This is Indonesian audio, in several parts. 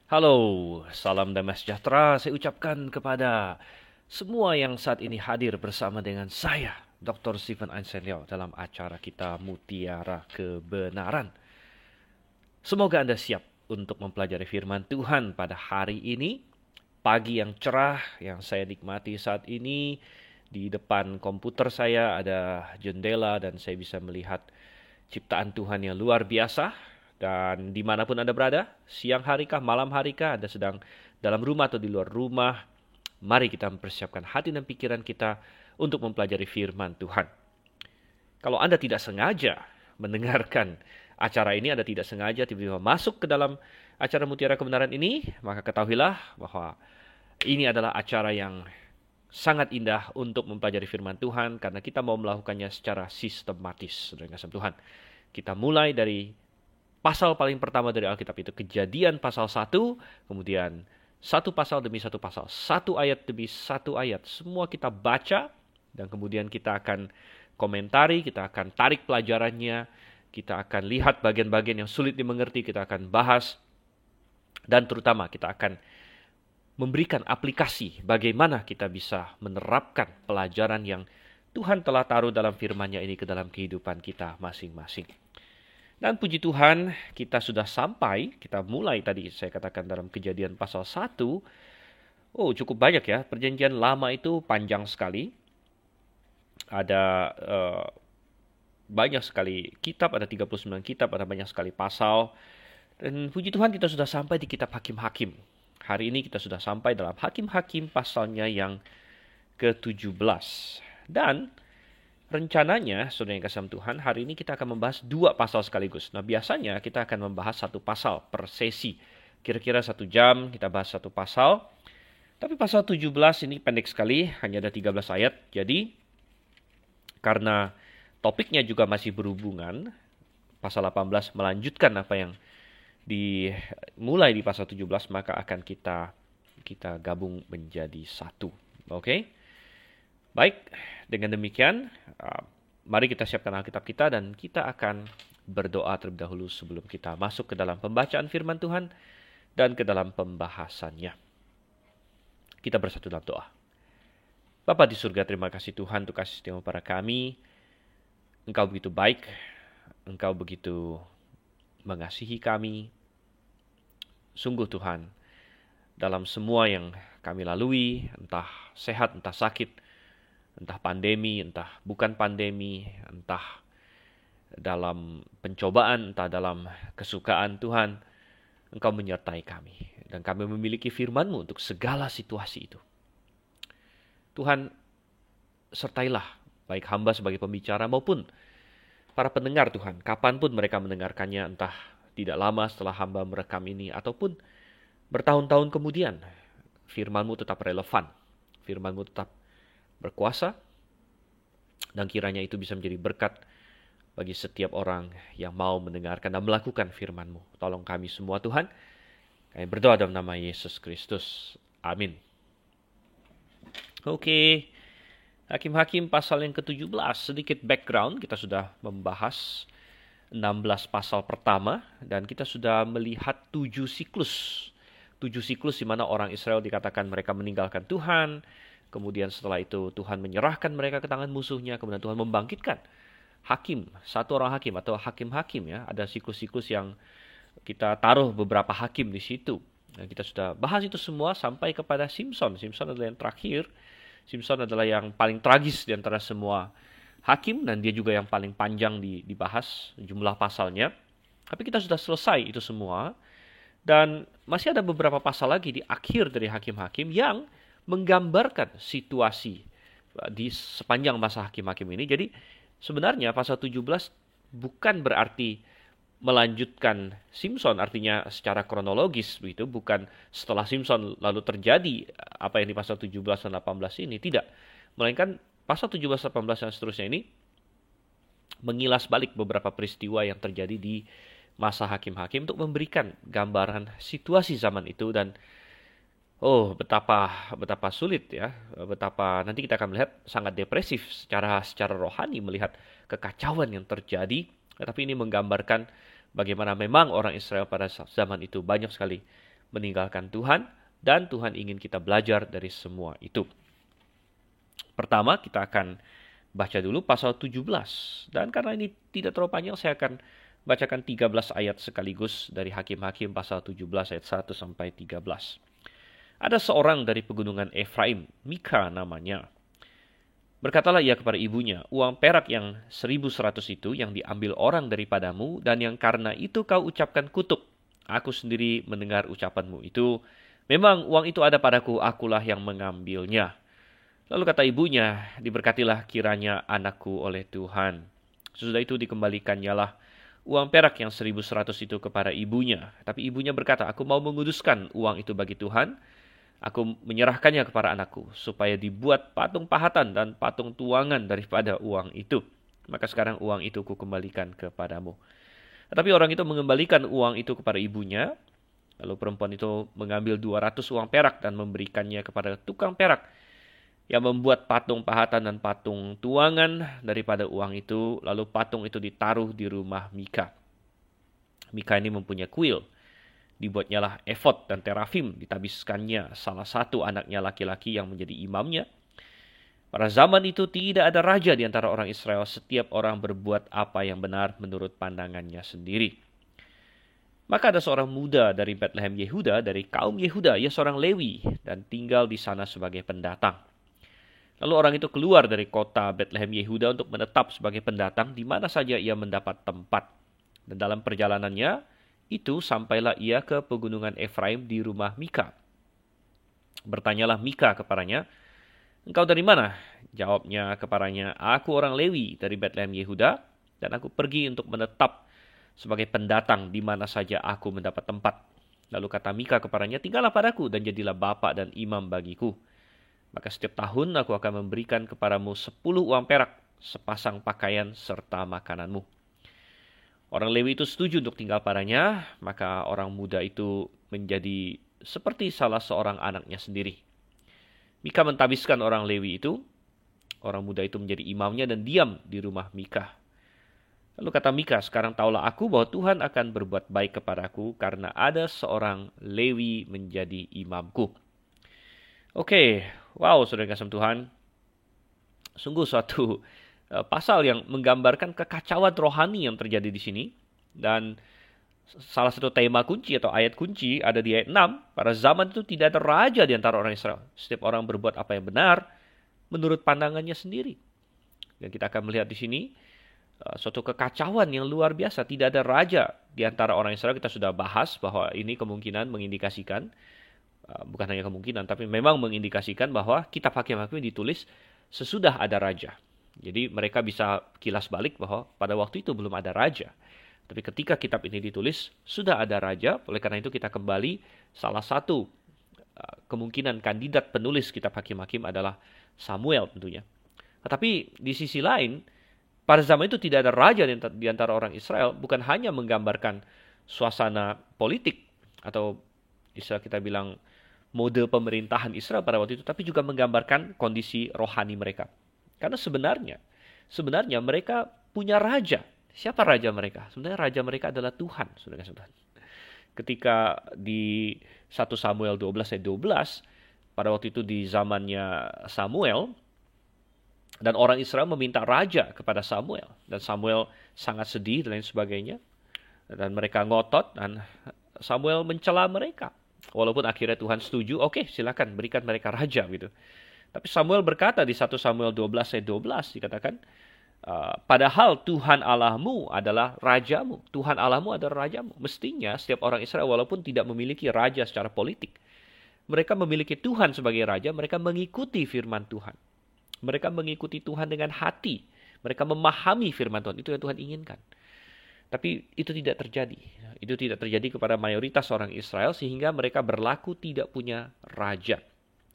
Halo, salam damai sejahtera saya ucapkan kepada semua yang saat ini hadir bersama dengan saya, Dr. Stephen Einstein Liao, dalam acara kita Mutiara Kebenaran. Semoga Anda siap untuk mempelajari firman Tuhan pada hari ini. Pagi yang cerah yang saya nikmati saat ini, di depan komputer saya ada jendela dan saya bisa melihat ciptaan Tuhan yang luar biasa. Dan dimanapun Anda berada, siang harikah, malam harikah, Anda sedang dalam rumah atau di luar rumah, mari kita mempersiapkan hati dan pikiran kita untuk mempelajari firman Tuhan. Kalau Anda tidak sengaja mendengarkan acara ini, Anda tidak sengaja tiba-tiba masuk ke dalam acara Mutiara Kebenaran ini, maka ketahuilah bahwa ini adalah acara yang sangat indah untuk mempelajari firman Tuhan karena kita mau melakukannya secara sistematis, saudara kasih Tuhan. Kita mulai dari pasal paling pertama dari Alkitab, itu Kejadian pasal 1, kemudian satu pasal demi satu pasal, satu ayat demi satu ayat, semua kita baca dan kemudian kita akan komentari, kita akan tarik pelajarannya, kita akan lihat bagian-bagian yang sulit dimengerti, kita akan bahas, dan terutama kita akan memberikan aplikasi bagaimana kita bisa menerapkan pelajaran yang Tuhan telah taruh dalam firman-Nya ini ke dalam kehidupan kita masing-masing. Dan puji Tuhan, kita sudah sampai, kita mulai tadi saya katakan dalam Kejadian pasal 1. Oh, cukup banyak ya. Perjanjian lama itu panjang sekali. Ada banyak sekali kitab, ada 39 kitab, ada banyak sekali pasal. Dan puji Tuhan kita sudah sampai di kitab Hakim-Hakim. Hari ini kita sudah sampai dalam Hakim-Hakim pasalnya yang ke-17. Dan rencananya, saudara yang kasih Tuhan, hari ini kita akan membahas 2 pasal sekaligus. Nah, biasanya kita akan membahas 1 pasal per sesi. Kira-kira 1 jam kita bahas 1 pasal. Tapi pasal 17 ini pendek sekali, hanya ada 13 ayat. Jadi, karena topiknya juga masih berhubungan, pasal 18 melanjutkan apa yang dimulai di pasal 17, maka akan kita gabung menjadi satu. Oke? Baik, dengan demikian, mari kita siapkan Alkitab kita dan kita akan berdoa terlebih dahulu sebelum kita masuk ke dalam pembacaan firman Tuhan dan ke dalam pembahasannya. Kita bersatu dalam doa. Bapa di surga, terima kasih Tuhan untuk kasih setiamu pada kami. Engkau begitu baik, Engkau begitu mengasihi kami. Sungguh Tuhan, dalam semua yang kami lalui, entah sehat, entah sakit, entah pandemi, entah bukan pandemi, entah dalam pencobaan, entah dalam kesukaan Tuhan, Engkau menyertai kami. Dan kami memiliki firman-Mu untuk segala situasi itu. Tuhan, sertailah baik hamba sebagai pembicara maupun para pendengar Tuhan. Kapanpun mereka mendengarkannya, entah tidak lama setelah hamba merekam ini ataupun bertahun-tahun kemudian, firman-Mu tetap relevan. Firman-Mu tetap berkuasa, dan kiranya itu bisa menjadi berkat bagi setiap orang yang mau mendengarkan dan melakukan firman-Mu. Tolong kami semua Tuhan. Kami berdoa dalam nama Yesus Kristus. Amin. Oke. Hakim-Hakim pasal yang ke-17. Sedikit background, kita sudah membahas 16 pasal pertama dan kita sudah melihat 7 siklus. 7 siklus di mana orang Israel dikatakan mereka meninggalkan Tuhan. Kemudian setelah itu Tuhan menyerahkan mereka ke tangan musuhnya. Kemudian Tuhan membangkitkan hakim, satu orang hakim atau hakim-hakim ya. Ada siklus-siklus yang kita taruh beberapa hakim di situ. Dan kita sudah bahas itu semua sampai kepada Simson. Simson adalah yang terakhir. Simson adalah yang paling tragis di antara semua hakim dan dia juga yang paling panjang dibahas jumlah pasalnya. Tapi kita sudah selesai itu semua. Dan masih ada beberapa pasal lagi di akhir dari hakim-hakim yang menggambarkan situasi di sepanjang masa hakim-hakim ini. Jadi sebenarnya pasal 17 bukan berarti melanjutkan Simson, artinya secara kronologis begitu, bukan setelah Simson lalu terjadi apa yang di pasal 17 dan 18 ini, tidak. Melainkan pasal 17, 18 dan seterusnya ini mengilas balik beberapa peristiwa yang terjadi di masa hakim-hakim untuk memberikan gambaran situasi zaman itu. Dan betapa sulit ya, betapa nanti kita akan melihat sangat depresif secara rohani melihat kekacauan yang terjadi. Tapi ini menggambarkan bagaimana memang orang Israel pada zaman itu banyak sekali meninggalkan Tuhan, dan Tuhan ingin kita belajar dari semua itu. Pertama, kita akan baca dulu pasal 17. Dan karena ini tidak terlalu panjang, saya akan bacakan 13 ayat sekaligus dari Hakim-Hakim pasal 17 ayat 1 sampai 13. Ada seorang dari pegunungan Efraim, Mika namanya. Berkatalah ia kepada ibunya, uang perak yang 1.100 itu yang diambil orang daripadamu, dan yang karena itu kau ucapkan kutuk. Aku sendiri mendengar ucapanmu itu. Memang uang itu ada padaku, akulah yang mengambilnya. Lalu kata ibunya, diberkatilah kiranya anakku oleh Tuhan. Sesudah itu dikembalikannya lah uang perak yang 1.100 itu kepada ibunya. Tapi ibunya berkata, aku mau menguduskan uang itu bagi Tuhan. Aku menyerahkannya kepada anakku, supaya dibuat patung pahatan dan patung tuangan daripada uang itu. Maka sekarang uang itu kukembalikan kepadamu. Tetapi orang itu mengembalikan uang itu kepada ibunya. Lalu perempuan itu mengambil 200 uang perak dan memberikannya kepada tukang perak yang membuat patung pahatan dan patung tuangan daripada uang itu. Lalu patung itu ditaruh di rumah Mika. Mika ini mempunyai kuil. Dibuatnya lah efod dan terafim, ditabiskannya salah satu anaknya laki-laki yang menjadi imamnya. Pada zaman itu tidak ada raja di antara orang Israel, setiap orang berbuat apa yang benar menurut pandangannya sendiri. Maka ada seorang muda dari Bethlehem Yehuda, dari kaum Yehuda, ia seorang Lewi, dan tinggal di sana sebagai pendatang. Lalu orang itu keluar dari kota Bethlehem Yehuda untuk menetap sebagai pendatang di mana saja ia mendapat tempat. Dan dalam perjalanannya, itu sampailah ia ke pegunungan Efraim di rumah Mika. Bertanyalah Mika kepadanya, engkau dari mana? Jawabnya kepadanya, aku orang Lewi dari Bethlehem Yehuda, dan aku pergi untuk menetap sebagai pendatang di mana saja aku mendapat tempat. Lalu kata Mika kepadanya, tinggallah padaku dan jadilah bapa dan imam bagiku. Maka setiap tahun aku akan memberikan kepadamu 10 uang perak, sepasang pakaian serta makananmu. Orang Lewi itu setuju untuk tinggal padanya, maka orang muda itu menjadi seperti salah seorang anaknya sendiri. Mika mentabiskan orang Lewi itu, orang muda itu menjadi imamnya dan diam di rumah Mika. Lalu kata Mika, sekarang taulah aku bahwa Tuhan akan berbuat baik kepadaku karena ada seorang Lewi menjadi imamku. Oke, wow saudara kasih Tuhan, sungguh suatu pasal yang menggambarkan kekacauan rohani yang terjadi di sini. Dan salah satu tema kunci atau ayat kunci ada di ayat 6. Pada zaman itu tidak ada raja di antara orang Israel. Setiap orang berbuat apa yang benar menurut pandangannya sendiri. Dan kita akan melihat di sini suatu kekacauan yang luar biasa. Tidak ada raja di antara orang Israel. Kita sudah bahas bahwa ini kemungkinan mengindikasikan, bukan hanya kemungkinan, tapi memang mengindikasikan bahwa kitab Hakim-Hakim ditulis sesudah ada raja. Jadi mereka bisa kilas balik bahwa pada waktu itu belum ada raja. Tapi ketika kitab ini ditulis, sudah ada raja. Oleh karena itu kita kembali, salah satu kemungkinan kandidat penulis kitab Hakim-Hakim adalah Samuel tentunya. Tetapi di sisi lain, pada zaman itu tidak ada raja di antara orang Israel. Bukan hanya menggambarkan suasana politik atau istilah kita bilang mode pemerintahan Israel pada waktu itu, tapi juga menggambarkan kondisi rohani mereka. Karena sebenarnya mereka punya raja. Siapa raja mereka? Sebenarnya raja mereka adalah Tuhan, saudara-saudara. Ketika di 1 Samuel 12 ayat 12, pada waktu itu di zamannya Samuel, dan orang Israel meminta raja kepada Samuel. Dan Samuel sangat sedih dan lain sebagainya. Dan mereka ngotot, dan Samuel mencela mereka. Walaupun akhirnya Tuhan setuju, oke, silakan berikan mereka raja gitu. Tapi Samuel berkata di 1 Samuel 12 ayat 12 dikatakan, padahal Tuhan Allahmu adalah rajamu. Tuhan Allahmu adalah rajamu. Mestinya setiap orang Israel walaupun tidak memiliki raja secara politik, mereka memiliki Tuhan sebagai raja, mereka mengikuti firman Tuhan. Mereka mengikuti Tuhan dengan hati. Mereka memahami firman Tuhan. Itu yang Tuhan inginkan. Tapi itu tidak terjadi. Itu tidak terjadi kepada mayoritas orang Israel sehingga mereka berlaku tidak punya raja.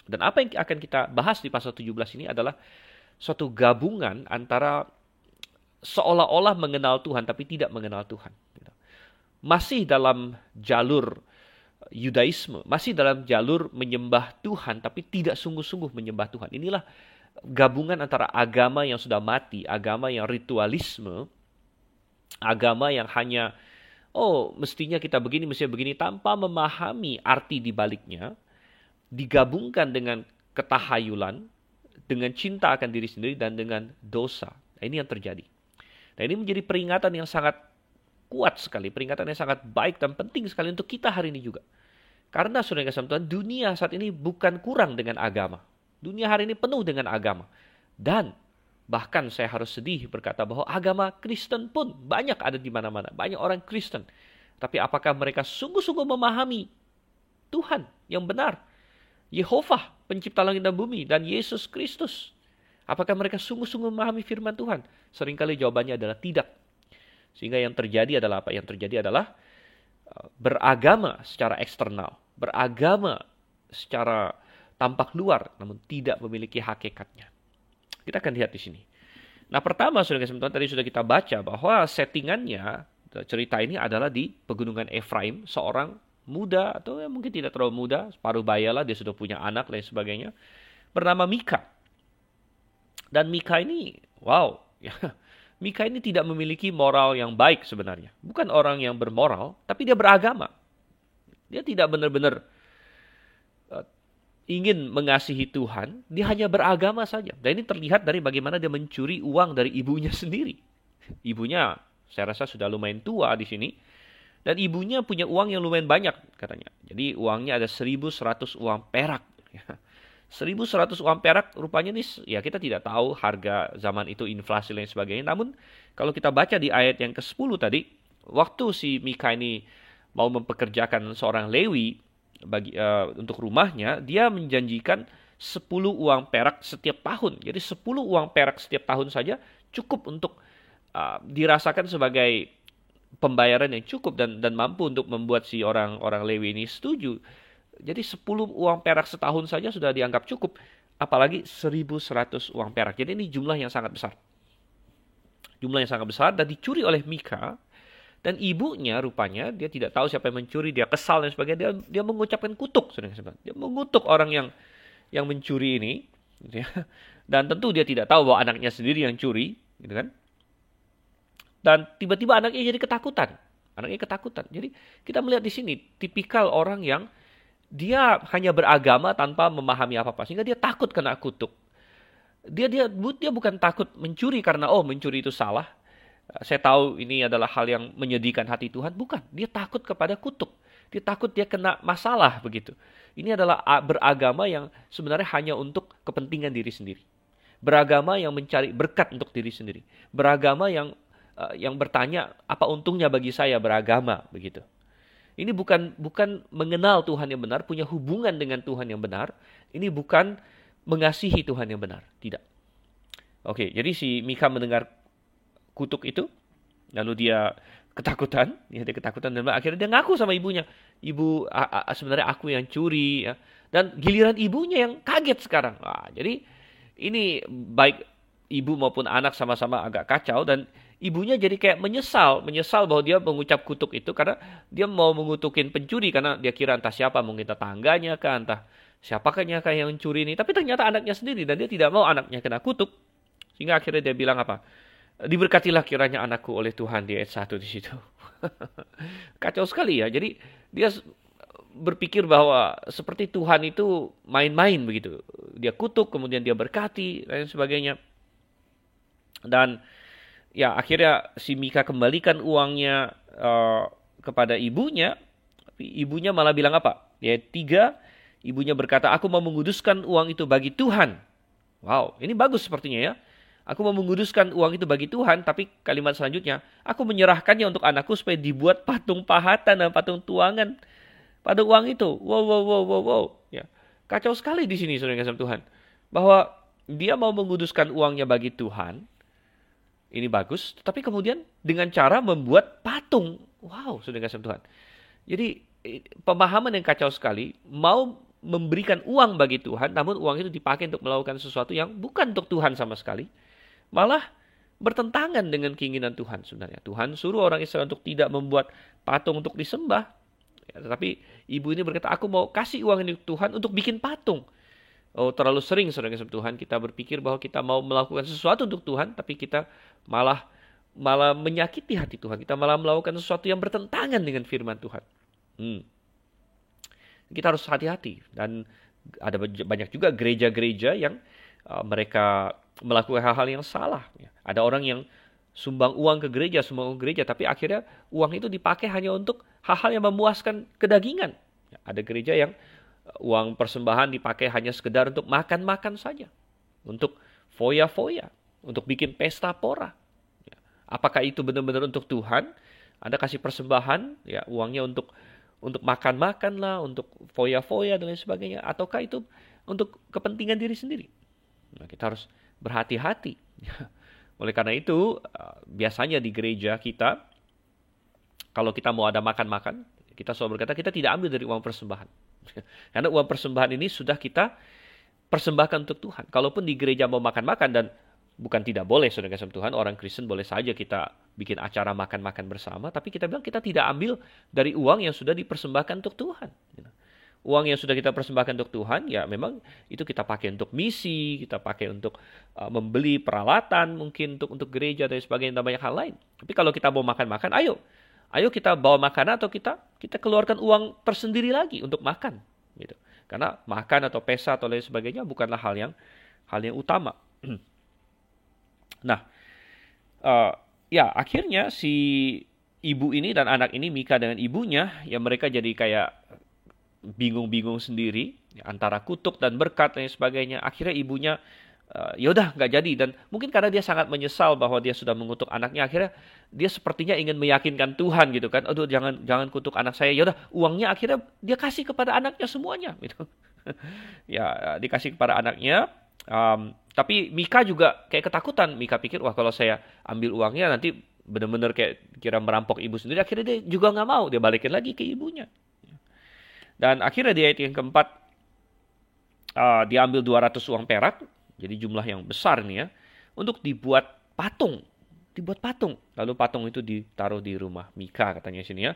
Dan apa yang akan kita bahas di pasal 17 ini adalah suatu gabungan antara seolah-olah mengenal Tuhan tapi tidak mengenal Tuhan. Masih dalam jalur Yudaisme, masih dalam jalur menyembah Tuhan tapi tidak sungguh-sungguh menyembah Tuhan. Inilah gabungan antara agama yang sudah mati, agama yang ritualisme, agama yang hanya oh mestinya kita begini, mestinya begini, tanpa memahami arti di baliknya, digabungkan dengan ketahayulan, dengan cinta akan diri sendiri, dan dengan dosa. Nah, ini yang terjadi. Nah, ini menjadi peringatan yang sangat kuat sekali, peringatan yang sangat baik dan penting sekali untuk kita hari ini juga. Karena saudara kasih Tuhan, dunia saat ini bukan kurang dengan agama. Dunia hari ini penuh dengan agama. Dan bahkan saya harus sedih berkata bahwa agama Kristen pun banyak ada di mana-mana. Banyak orang Kristen. Tapi apakah mereka sungguh-sungguh memahami Tuhan yang benar? Yehovah, pencipta langit dan bumi, dan Yesus Kristus. Apakah mereka sungguh-sungguh memahami firman Tuhan? Seringkali jawabannya adalah tidak. Sehingga yang terjadi adalah apa? Yang terjadi adalah beragama secara eksternal, beragama secara tampak luar, namun tidak memiliki hakikatnya. Kita akan lihat di sini. Nah, pertama, saudara kasih Tuhan, tadi sudah kita baca bahwa settingannya, cerita ini adalah di pegunungan Efraim, seorang muda, atau mungkin tidak terlalu muda, separuh baya lah, dia sudah punya anak, lain sebagainya, bernama Mika. Dan Mika ini, wow, ya, Mika ini tidak memiliki moral yang baik sebenarnya. Bukan orang yang bermoral, tapi dia beragama. Dia tidak benar-benar ingin mengasihi Tuhan, dia hanya beragama saja. Dan ini terlihat dari bagaimana dia mencuri uang dari ibunya sendiri. Ibunya, saya rasa sudah lumayan tua di sini. Dan ibunya punya uang yang lumayan banyak katanya. Jadi uangnya ada 1.100 uang perak. 1.100 uang perak rupanya nih, ya kita tidak tahu harga zaman itu, inflasi dan sebagainya. Namun kalau kita baca di ayat yang ke-10 tadi, waktu si Mika ini mau mempekerjakan seorang Lewi untuk rumahnya, dia menjanjikan 10 uang perak setiap tahun. Jadi 10 uang perak setiap tahun saja cukup untuk dirasakan sebagai pembayaran yang cukup dan mampu untuk membuat si orang Lewi ini setuju. Jadi 10 uang perak setahun saja sudah dianggap cukup, apalagi 1.100 uang perak. Jadi ini jumlah yang sangat besar. Jumlah yang sangat besar dan dicuri oleh Mika. Dan ibunya rupanya dia tidak tahu siapa yang mencuri, dia kesal dan sebagainya. Dia mengucapkan kutuk, dia mengutuk orang yang mencuri ini, gitu ya. Dan tentu dia tidak tahu bahwa anaknya sendiri yang curi, gitu kan? Dan tiba-tiba anaknya jadi ketakutan. Jadi kita melihat di sini tipikal orang yang dia hanya beragama tanpa memahami apa-apa, sehingga dia takut kena kutuk. Dia bukan takut mencuri karena mencuri itu salah. Saya tahu ini adalah hal yang menyedihkan hati Tuhan. Bukan, dia takut kepada kutuk. Dia takut dia kena masalah begitu. Ini adalah beragama yang sebenarnya hanya untuk kepentingan diri sendiri. Beragama yang mencari berkat untuk diri sendiri. Beragama yang bertanya, apa untungnya bagi saya beragama begitu. Ini bukan mengenal Tuhan yang benar, punya hubungan dengan Tuhan yang benar. Ini bukan mengasihi Tuhan yang benar, tidak. Oke, jadi si Mika mendengar kutuk itu, lalu dia ketakutan, dan akhirnya dia ngaku sama ibunya, ibu sebenarnya aku yang curi, ya. Dan giliran ibunya yang kaget sekarang. Jadi ini baik ibu maupun anak sama-sama agak kacau, dan ibunya jadi kayak menyesal bahwa dia mengucap kutuk itu karena dia mau mengutukin pencuri karena dia kira entah siapa, mungkin tetangganya kah, entah siapakahnya yang mencuri ini, tapi ternyata anaknya sendiri dan dia tidak mau anaknya kena kutuk. Sehingga akhirnya dia bilang apa? Diberkatilah kiranya anakku oleh Tuhan, di ayat 1 di situ. Kacau sekali ya. Jadi dia berpikir bahwa seperti Tuhan itu main-main begitu. Dia kutuk, kemudian dia berkati, dan sebagainya. Dan ya akhirnya si Mika kembalikan uangnya kepada ibunya. Tapi ibunya malah bilang apa? Di ayat 3, ibunya berkata, aku mau menguduskan uang itu bagi Tuhan. Wow, ini bagus sepertinya ya. Aku mau menguduskan uang itu bagi Tuhan, tapi kalimat selanjutnya, aku menyerahkannya untuk anakku supaya dibuat patung pahatan dan patung tuangan pada uang itu. Wow. Ya. Kacau sekali di sini, saudara kasih Tuhan. Bahwa dia mau menguduskan uangnya bagi Tuhan, ini bagus, tapi kemudian dengan cara membuat patung. Wow, saudara kasih Tuhan. Jadi pemahaman yang kacau sekali, mau memberikan uang bagi Tuhan, namun uang itu dipakai untuk melakukan sesuatu yang bukan untuk Tuhan sama sekali. Malah bertentangan dengan keinginan Tuhan sebenarnya. Tuhan suruh orang Israel untuk tidak membuat patung untuk disembah. Ya, tetapi ibu ini berkata, aku mau kasih uang ini Tuhan untuk bikin patung. Terlalu sering saudara Tuhan kita berpikir bahwa kita mau melakukan sesuatu untuk Tuhan, tapi kita malah malah menyakiti hati Tuhan. Kita malah melakukan sesuatu yang bertentangan dengan firman Tuhan. Kita harus hati-hati. Dan ada banyak juga gereja-gereja yang mereka melakukan hal-hal yang salah. Ada orang yang sumbang uang ke gereja, tapi akhirnya uang itu dipakai hanya untuk hal-hal yang memuaskan kedagingan. Ada gereja yang uang persembahan dipakai hanya sekedar untuk makan-makan saja, untuk foya-foya, untuk bikin pesta pora. Apakah itu benar-benar untuk Tuhan? Anda kasih persembahan, ya uangnya untuk makan-makan lah, untuk foya-foya dan lain sebagainya, ataukah itu untuk kepentingan diri sendiri? Nah, kita harus berhati-hati. Oleh karena itu, biasanya di gereja kita, kalau kita mau ada makan-makan, kita selalu berkata kita tidak ambil dari uang persembahan. Karena uang persembahan ini sudah kita persembahkan untuk Tuhan. Kalaupun di gereja mau makan-makan, dan bukan tidak boleh, saudara kasih Tuhan, orang Kristen boleh saja kita bikin acara makan-makan bersama, tapi kita bilang kita tidak ambil dari uang yang sudah dipersembahkan untuk Tuhan. Uang yang sudah kita persembahkan untuk Tuhan, ya memang itu kita pakai untuk misi, kita pakai untuk membeli peralatan, mungkin untuk gereja dan sebagainya, dan banyak hal lain. Tapi kalau kita mau makan-makan, ayo kita bawa makanan, atau kita keluarkan uang tersendiri lagi untuk makan, gitu. Karena makan atau pesta atau lain sebagainya bukanlah hal yang utama. Nah, ya akhirnya si ibu ini dan anak ini, Mika dengan ibunya, ya mereka jadi kayak bingung-bingung sendiri antara kutuk dan berkat dan sebagainya. Akhirnya ibunya yaudah nggak jadi, dan mungkin karena dia sangat menyesal bahwa dia sudah mengutuk anaknya, akhirnya dia sepertinya ingin meyakinkan Tuhan gitu kan. Aduh, jangan kutuk anak saya. Yaudah, uangnya akhirnya dia kasih kepada anaknya semuanya gitu. Ya, dikasih kepada anaknya. Tapi Mika juga kayak ketakutan. Mika pikir, wah kalau saya ambil uangnya nanti benar-benar kayak kira merampok ibu sendiri. Akhirnya dia juga nggak mau, dia balikin lagi ke ibunya. Dan akhirnya di ayat yang keempat, dia ambil 200 uang perak, jadi jumlah yang besar nih ya, untuk dibuat patung. Lalu patung itu ditaruh di rumah Mika, katanya sini ya.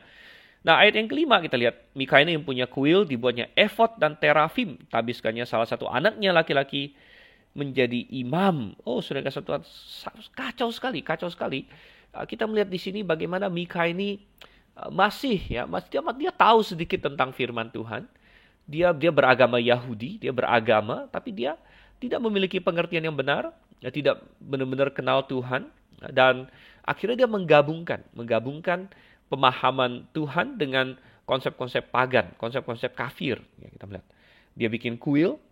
Nah, ayat yang kelima kita lihat, Mika ini yang punya kuil, dibuatnya efod dan terafim, tabiskannya salah satu anaknya laki-laki menjadi imam. Oh, sudah kasih Tuhan, kacau sekali. Kita melihat di sini bagaimana Mika ini masih dia tahu sedikit tentang firman Tuhan. Dia beragama Yahudi, tapi dia tidak memiliki pengertian yang benar, dia tidak benar-benar kenal Tuhan, dan akhirnya dia menggabungkan pemahaman Tuhan dengan konsep-konsep pagan, konsep-konsep kafir. Ya, kita melihat dia bikin kuil,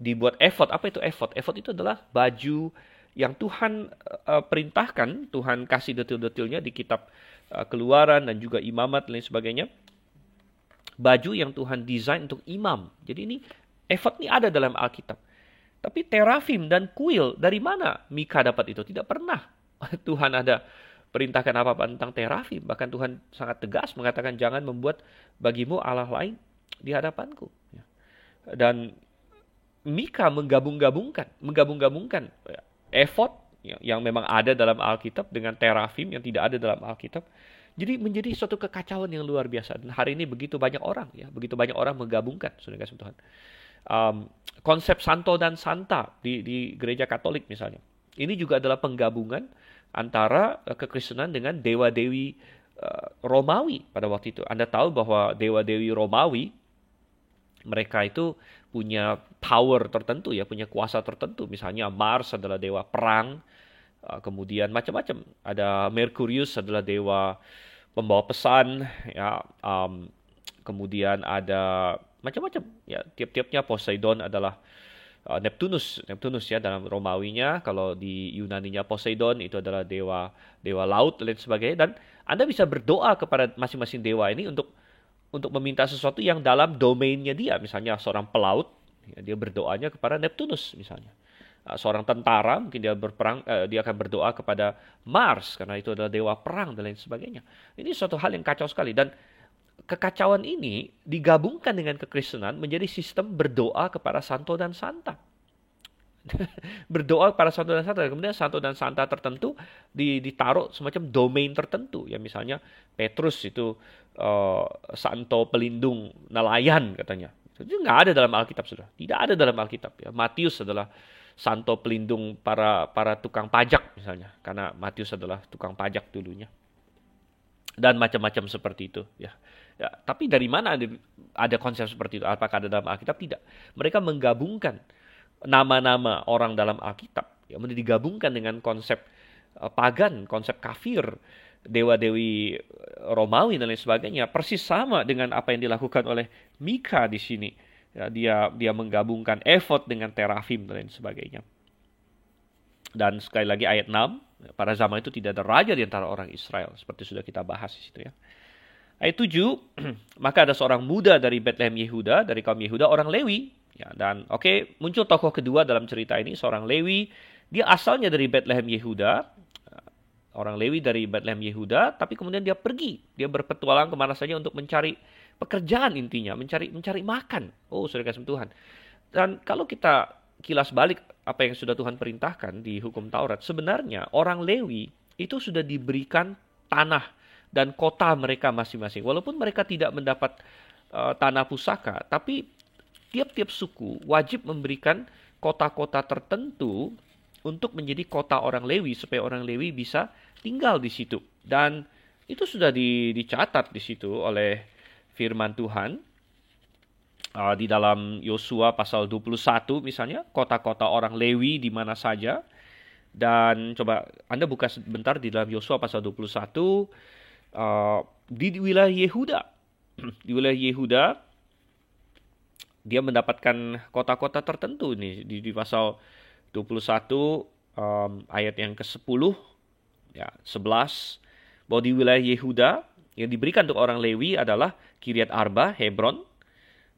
dibuat efod. Apa itu efod? Efod itu adalah baju yang Tuhan perintahkan, Tuhan kasih detil-detilnya di kitab Keluaran dan juga Imamat dan lain sebagainya. Baju yang Tuhan desain untuk imam. Jadi ini efod ini ada dalam Alkitab. Tapi terafim dan kuil, dari mana Mika dapat itu? Tidak pernah Tuhan ada perintahkan apa-apa tentang terafim. Bahkan Tuhan sangat tegas mengatakan jangan membuat bagimu Allah lain di hadapanku. Dan Mika menggabung-gabungkan efod yang memang ada dalam Alkitab dengan terafim yang tidak ada dalam Alkitab. Jadi menjadi suatu kekacauan yang luar biasa. Dan hari ini begitu banyak orang menggabungkan, saudara kasih Tuhan. Konsep santo dan santa di gereja Katolik misalnya. Ini juga adalah penggabungan antara kekristenan dengan dewa-dewi Romawi pada waktu itu. Anda tahu bahwa dewa-dewi Romawi, mereka itu punya power tertentu ya, punya kuasa tertentu. Misalnya Mars adalah dewa perang, kemudian macam-macam. Ada Merkurius adalah dewa pembawa pesan, ya. Kemudian ada macam-macam. Ya, tiap-tiapnya Poseidon adalah Neptunus ya dalam Romawinya. Kalau di Yunaninya Poseidon itu adalah dewa laut dan sebagainya. Dan Anda bisa berdoa kepada masing-masing dewa ini untuk meminta sesuatu yang dalam domainnya dia. Misalnya seorang pelaut, ya, dia berdoanya kepada Neptunus misalnya. Seorang tentara mungkin dia berperang, dia akan berdoa kepada Mars karena itu adalah dewa perang dan lain sebagainya. Ini suatu hal yang kacau sekali, dan kekacauan ini digabungkan dengan kekristenan menjadi sistem berdoa kepada santo dan santa. Berdoa kepada santo dan santa, kemudian santo dan santa tertentu ditaruh semacam domain tertentu. Ya misalnya Petrus itu santo pelindung nelayan katanya. Itu nggak ada dalam Alkitab, sudah. Tidak ada dalam Alkitab. Ya. Matius adalah santo pelindung para tukang pajak misalnya, karena Matius adalah tukang pajak dulunya. Dan macam-macam seperti itu, ya. Ya, tapi dari mana ada konsep seperti itu? Apakah ada dalam Alkitab? Tidak. Mereka menggabungkan nama-nama orang dalam Alkitab, ya, digabungkan dengan konsep pagan, konsep kafir, dewa-dewi Romawi dan lain sebagainya, persis sama dengan apa yang dilakukan oleh Mika di sini. Ya, dia menggabungkan efod dengan terafim dan lain sebagainya. Dan sekali lagi ayat 6, pada zaman itu tidak ada raja di antara orang Israel, seperti sudah kita bahas di situ, ya. Ayat 7, maka ada seorang muda dari Bethlehem Yehuda, dari kaum Yehuda, orang Lewi. Ya, dan muncul tokoh kedua dalam cerita ini, seorang Lewi. Dia asalnya dari Bethlehem Yehuda, orang Lewi dari Bethlehem Yehuda, tapi kemudian dia pergi. Dia berpetualang kemana saja untuk mencari pekerjaan intinya, mencari makan. Oh, saudara kasih Tuhan. Dan kalau kita kilas balik apa yang sudah Tuhan perintahkan di hukum Taurat, sebenarnya orang Lewi itu sudah diberikan tanah dan kota mereka masing-masing. Walaupun mereka tidak mendapat tanah pusaka, tapi tiap-tiap suku wajib memberikan kota-kota tertentu untuk menjadi kota orang Lewi, supaya orang Lewi bisa tinggal di situ. Dan itu sudah dicatat di situ oleh firman Tuhan. Di dalam Yosua pasal 21 misalnya, kota-kota orang Lewi di mana saja. Dan coba Anda buka sebentar di dalam Yosua pasal 21, di wilayah Yehuda. Di wilayah Yehuda, dia mendapatkan kota-kota tertentu nih di pasal 21 ayat yang ke-10, ya, 11, bahwa di wilayah Yehuda yang diberikan untuk orang Lewi adalah Kiryat Arba, Hebron,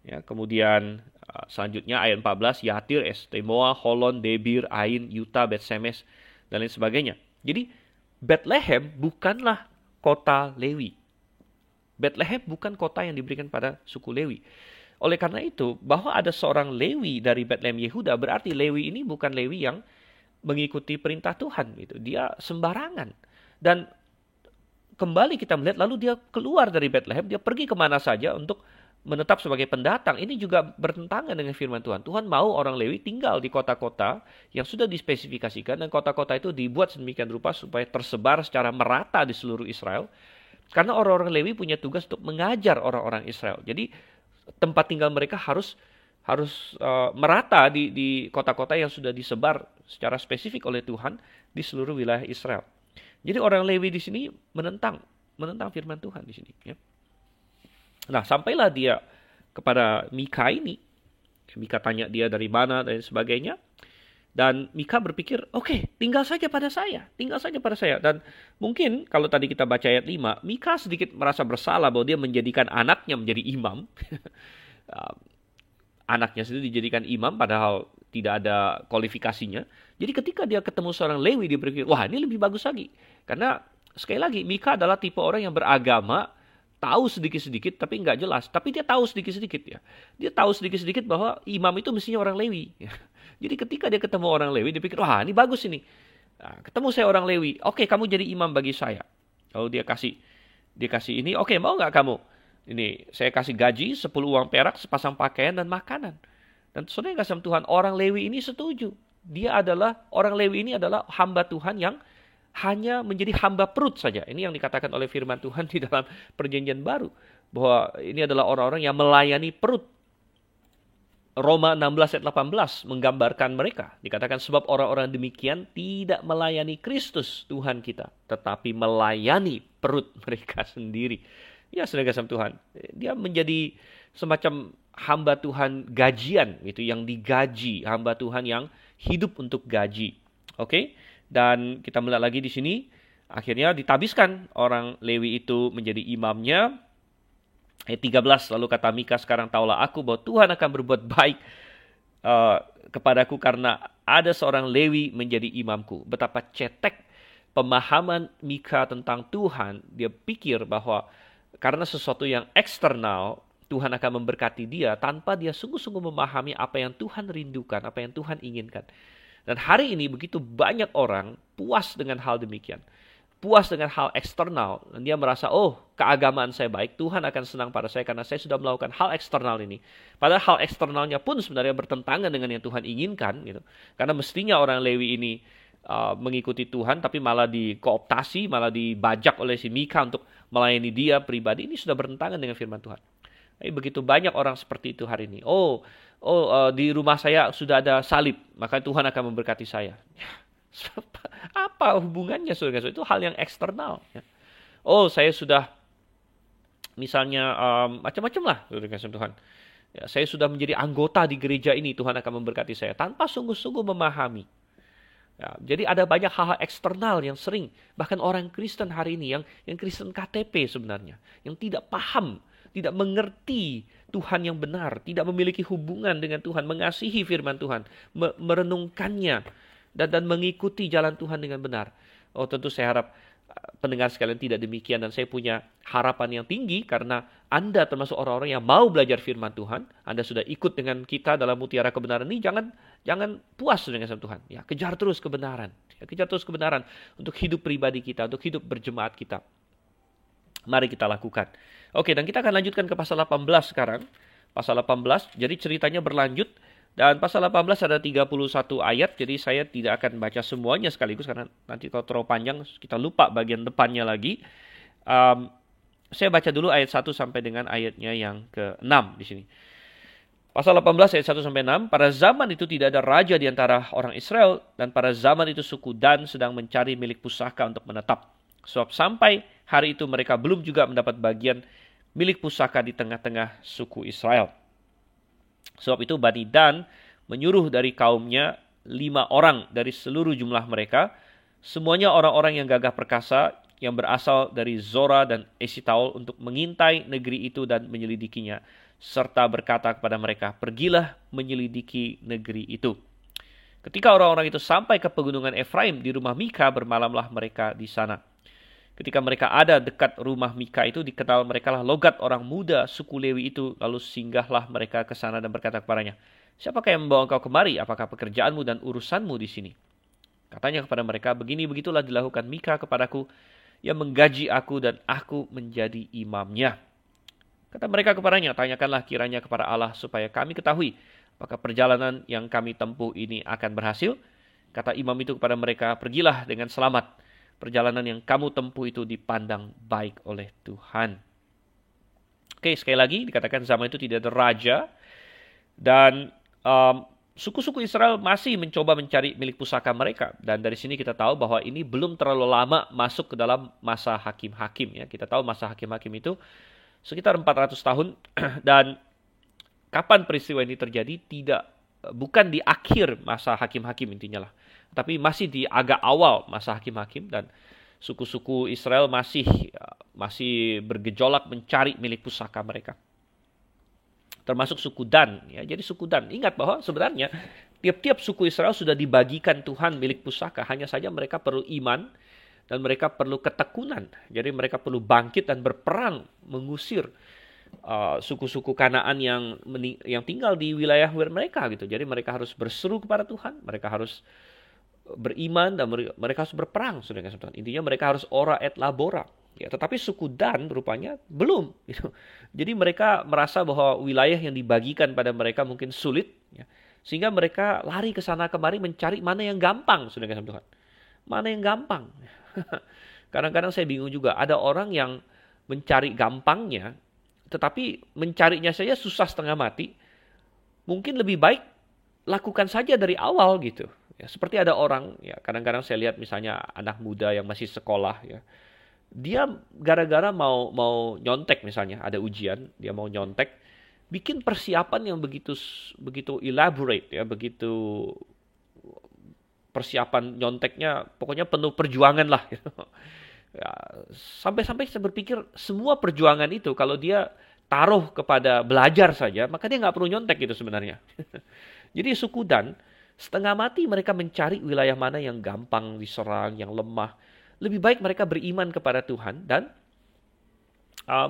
ya, kemudian selanjutnya ayat 14, Yatir, Estemoa, Holon, Debir, Ain, Yuta, Bet-Semes, dan lain sebagainya. Jadi Bethlehem bukanlah kota Lewi. Bethlehem bukan kota yang diberikan pada suku Lewi. Oleh karena itu, bahwa ada seorang Lewi dari Bethlehem Yehuda, berarti Lewi ini bukan Lewi yang mengikuti perintah Tuhan. Gitu. Dia sembarangan. Dan kembali kita melihat, lalu dia keluar dari Bethlehem, dia pergi kemana saja untuk menetap sebagai pendatang. Ini juga bertentangan dengan firman Tuhan. Tuhan mau orang Lewi tinggal di kota-kota yang sudah dispesifikasikan, dan kota-kota itu dibuat sedemikian rupa supaya tersebar secara merata di seluruh Israel. Karena orang-orang Lewi punya tugas untuk mengajar orang-orang Israel. Jadi tempat tinggal mereka harus merata di kota-kota yang sudah disebar secara spesifik oleh Tuhan di seluruh wilayah Israel. Jadi orang Lewi di sini menentang firman Tuhan di sini, ya. Nah, sampailah dia kepada Mika ini. Mika tanya dia dari mana dan sebagainya. Dan Mika berpikir, oke, tinggal saja pada saya. Dan mungkin kalau tadi kita baca ayat 5, Mika sedikit merasa bersalah bahwa dia menjadikan anaknya menjadi imam. Anaknya sendiri dijadikan imam padahal tidak ada kualifikasinya. Jadi ketika dia ketemu seorang Lewi, dia berpikir, wah, ini lebih bagus lagi. Karena sekali lagi, Mika adalah tipe orang yang beragama, tahu sedikit-sedikit tapi nggak jelas. Tapi dia tahu sedikit-sedikit, ya. Dia tahu sedikit-sedikit bahwa imam itu mestinya orang Lewi. Jadi ketika dia ketemu orang Lewi, dia pikir, wah, ini bagus ini. Nah, ketemu saya orang Lewi, oke, kamu jadi imam bagi saya. Lalu dia kasih ini, oke, mau nggak kamu? Ini saya kasih gaji 10 uang perak, sepasang pakaian dan makanan. Dan saudara yang kasih Tuhan, orang Lewi ini setuju. Orang Lewi ini adalah hamba Tuhan yang hanya menjadi hamba perut saja. Ini yang dikatakan oleh firman Tuhan di dalam perjanjian baru. Bahwa ini adalah orang-orang yang melayani perut. Roma 16 ayat 18 menggambarkan mereka. Dikatakan sebab orang-orang demikian tidak melayani Kristus Tuhan kita. Tetapi melayani perut mereka sendiri. Ya, saudara kasih Tuhan. Dia menjadi semacam hamba Tuhan gajian. Gitu, yang digaji. Hamba Tuhan yang hidup untuk gaji. Oke? Dan kita melihat lagi di sini, akhirnya ditabiskan orang Lewi itu menjadi imamnya. Ayat 13, lalu kata Mika, sekarang taulah aku bahwa Tuhan akan berbuat baik kepadaku karena ada seorang Lewi menjadi imamku. Betapa cetek pemahaman Mika tentang Tuhan. Dia pikir bahwa karena sesuatu yang eksternal, Tuhan akan memberkati dia tanpa dia sungguh-sungguh memahami apa yang Tuhan rindukan, apa yang Tuhan inginkan. Dan hari ini begitu banyak orang puas dengan hal demikian. puas dengan hal eksternal, dan dia merasa, oh, keagamaan saya baik, Tuhan akan senang pada saya karena saya sudah melakukan hal eksternal ini. Padahal hal eksternalnya pun sebenarnya bertentangan dengan yang Tuhan inginkan, gitu. Karena mestinya orang Lewi ini mengikuti Tuhan, tapi malah dikooptasi, malah dibajak oleh si Mika untuk melayani dia pribadi. Ini sudah bertentangan dengan firman Tuhan. Tapi begitu banyak orang seperti itu hari ini. Di rumah saya sudah ada salib, maka Tuhan akan memberkati saya. Apa hubungannya, saudara? Itu hal yang eksternal. Oh, saya sudah misalnya macam-macam lah, saudara Tuhan. Ya, saya sudah menjadi anggota di gereja ini, Tuhan akan memberkati saya tanpa sungguh-sungguh memahami. Ya, jadi ada banyak hal-hal eksternal yang sering, bahkan orang Kristen hari ini yang Kristen KTP sebenarnya, yang tidak paham, tidak mengerti Tuhan yang benar, tidak memiliki hubungan dengan Tuhan, mengasihi firman Tuhan, merenungkannya, dan mengikuti jalan Tuhan dengan benar. Oh, tentu saya harap pendengar sekalian tidak demikian, dan saya punya harapan yang tinggi karena Anda termasuk orang-orang yang mau belajar firman Tuhan. Anda sudah ikut dengan kita dalam mutiara kebenaran ini, jangan puas dengan Tuhan. Ya, kejar terus kebenaran. Ya, kejar terus kebenaran untuk hidup pribadi kita, untuk hidup berjemaat kita. Mari kita lakukan. Oke, dan kita akan lanjutkan ke pasal 18 sekarang. Pasal 18, jadi ceritanya berlanjut. Dan pasal 18 ada 31 ayat, jadi saya tidak akan baca semuanya sekaligus, karena nanti kalau terlalu panjang, kita lupa bagian depannya lagi. Saya baca dulu ayat 1 sampai dengan ayatnya yang ke-6 di sini. Pasal 18 ayat 1 sampai 6, pada zaman itu tidak ada raja di antara orang Israel, dan pada zaman itu suku Dan sedang mencari milik pusaka untuk menetap. Sebab sampai hari itu mereka belum juga mendapat bagian milik pusaka di tengah-tengah suku Israel. Sebab itu Bani Dan menyuruh dari kaumnya 5 orang dari seluruh jumlah mereka, semuanya orang-orang yang gagah perkasa, yang berasal dari Zora dan Esitaol, untuk mengintai negeri itu dan menyelidikinya, serta berkata kepada mereka, pergilah menyelidiki negeri itu. Ketika orang-orang itu sampai ke pegunungan Efraim di rumah Mika, bermalamlah mereka di sana. Ketika mereka ada dekat rumah Mika itu, dikenal mereka lah logat orang muda suku Lewi itu. Lalu singgahlah mereka ke sana dan berkata kepadanya, siapakah yang membawa engkau kemari? Apakah pekerjaanmu dan urusanmu di sini? Katanya kepada mereka, begini-begitulah dilakukan Mika kepadaku, yang menggaji aku dan aku menjadi imamnya. Kata mereka kepadanya, tanyakanlah kiranya kepada Allah supaya kami ketahui apakah perjalanan yang kami tempuh ini akan berhasil. Kata imam itu kepada mereka, pergilah dengan selamat. Perjalanan yang kamu tempuh itu dipandang baik oleh Tuhan. Oke, sekali lagi dikatakan zaman itu tidak ada raja. Dan suku-suku Israel masih mencoba mencari milik pusaka mereka. Dan dari sini kita tahu bahwa ini belum terlalu lama masuk ke dalam masa hakim-hakim. Ya. Kita tahu masa hakim-hakim itu sekitar 400 tahun. Dan kapan peristiwa ini terjadi? Bukan di akhir masa hakim-hakim intinya lah. Tapi masih di agak awal masa hakim-hakim, dan suku-suku Israel masih bergejolak mencari milik pusaka mereka. Termasuk suku Dan. Ya. Jadi suku Dan, ingat bahwa sebenarnya tiap-tiap suku Israel sudah dibagikan Tuhan milik pusaka. Hanya saja mereka perlu iman dan mereka perlu ketekunan. Jadi mereka perlu bangkit dan berperang mengusir suku-suku Kanaan yang tinggal di wilayah mereka gitu. Jadi mereka harus berseru kepada Tuhan, mereka harus beriman, dan mereka harus berperang. Intinya mereka harus ora et labora. Ya, tetapi suku Dan rupanya belum. Gitu. Jadi mereka merasa bahwa wilayah yang dibagikan pada mereka mungkin sulit, ya, sehingga mereka lari ke sana kemari mencari mana yang gampang. Tuhan, mana yang gampang? Kadang-kadang saya bingung juga. Ada orang yang mencari gampangnya, tetapi mencarinya saja susah setengah mati. Mungkin lebih baik lakukan saja dari awal gitu. Ya, seperti ada orang, ya kadang-kadang saya lihat misalnya anak muda yang masih sekolah, ya, dia gara-gara mau nyontek misalnya, ada ujian, dia mau nyontek, bikin persiapan yang begitu elaborate, ya, begitu persiapan nyonteknya, pokoknya penuh perjuangan lah. Gitu. Ya, sampai-sampai saya berpikir semua perjuangan itu kalau dia taruh kepada belajar saja, maka dia nggak perlu nyontek gitu sebenarnya. Jadi suku Dan setengah mati mereka mencari wilayah mana yang gampang diserang, yang lemah. Lebih baik mereka beriman kepada Tuhan dan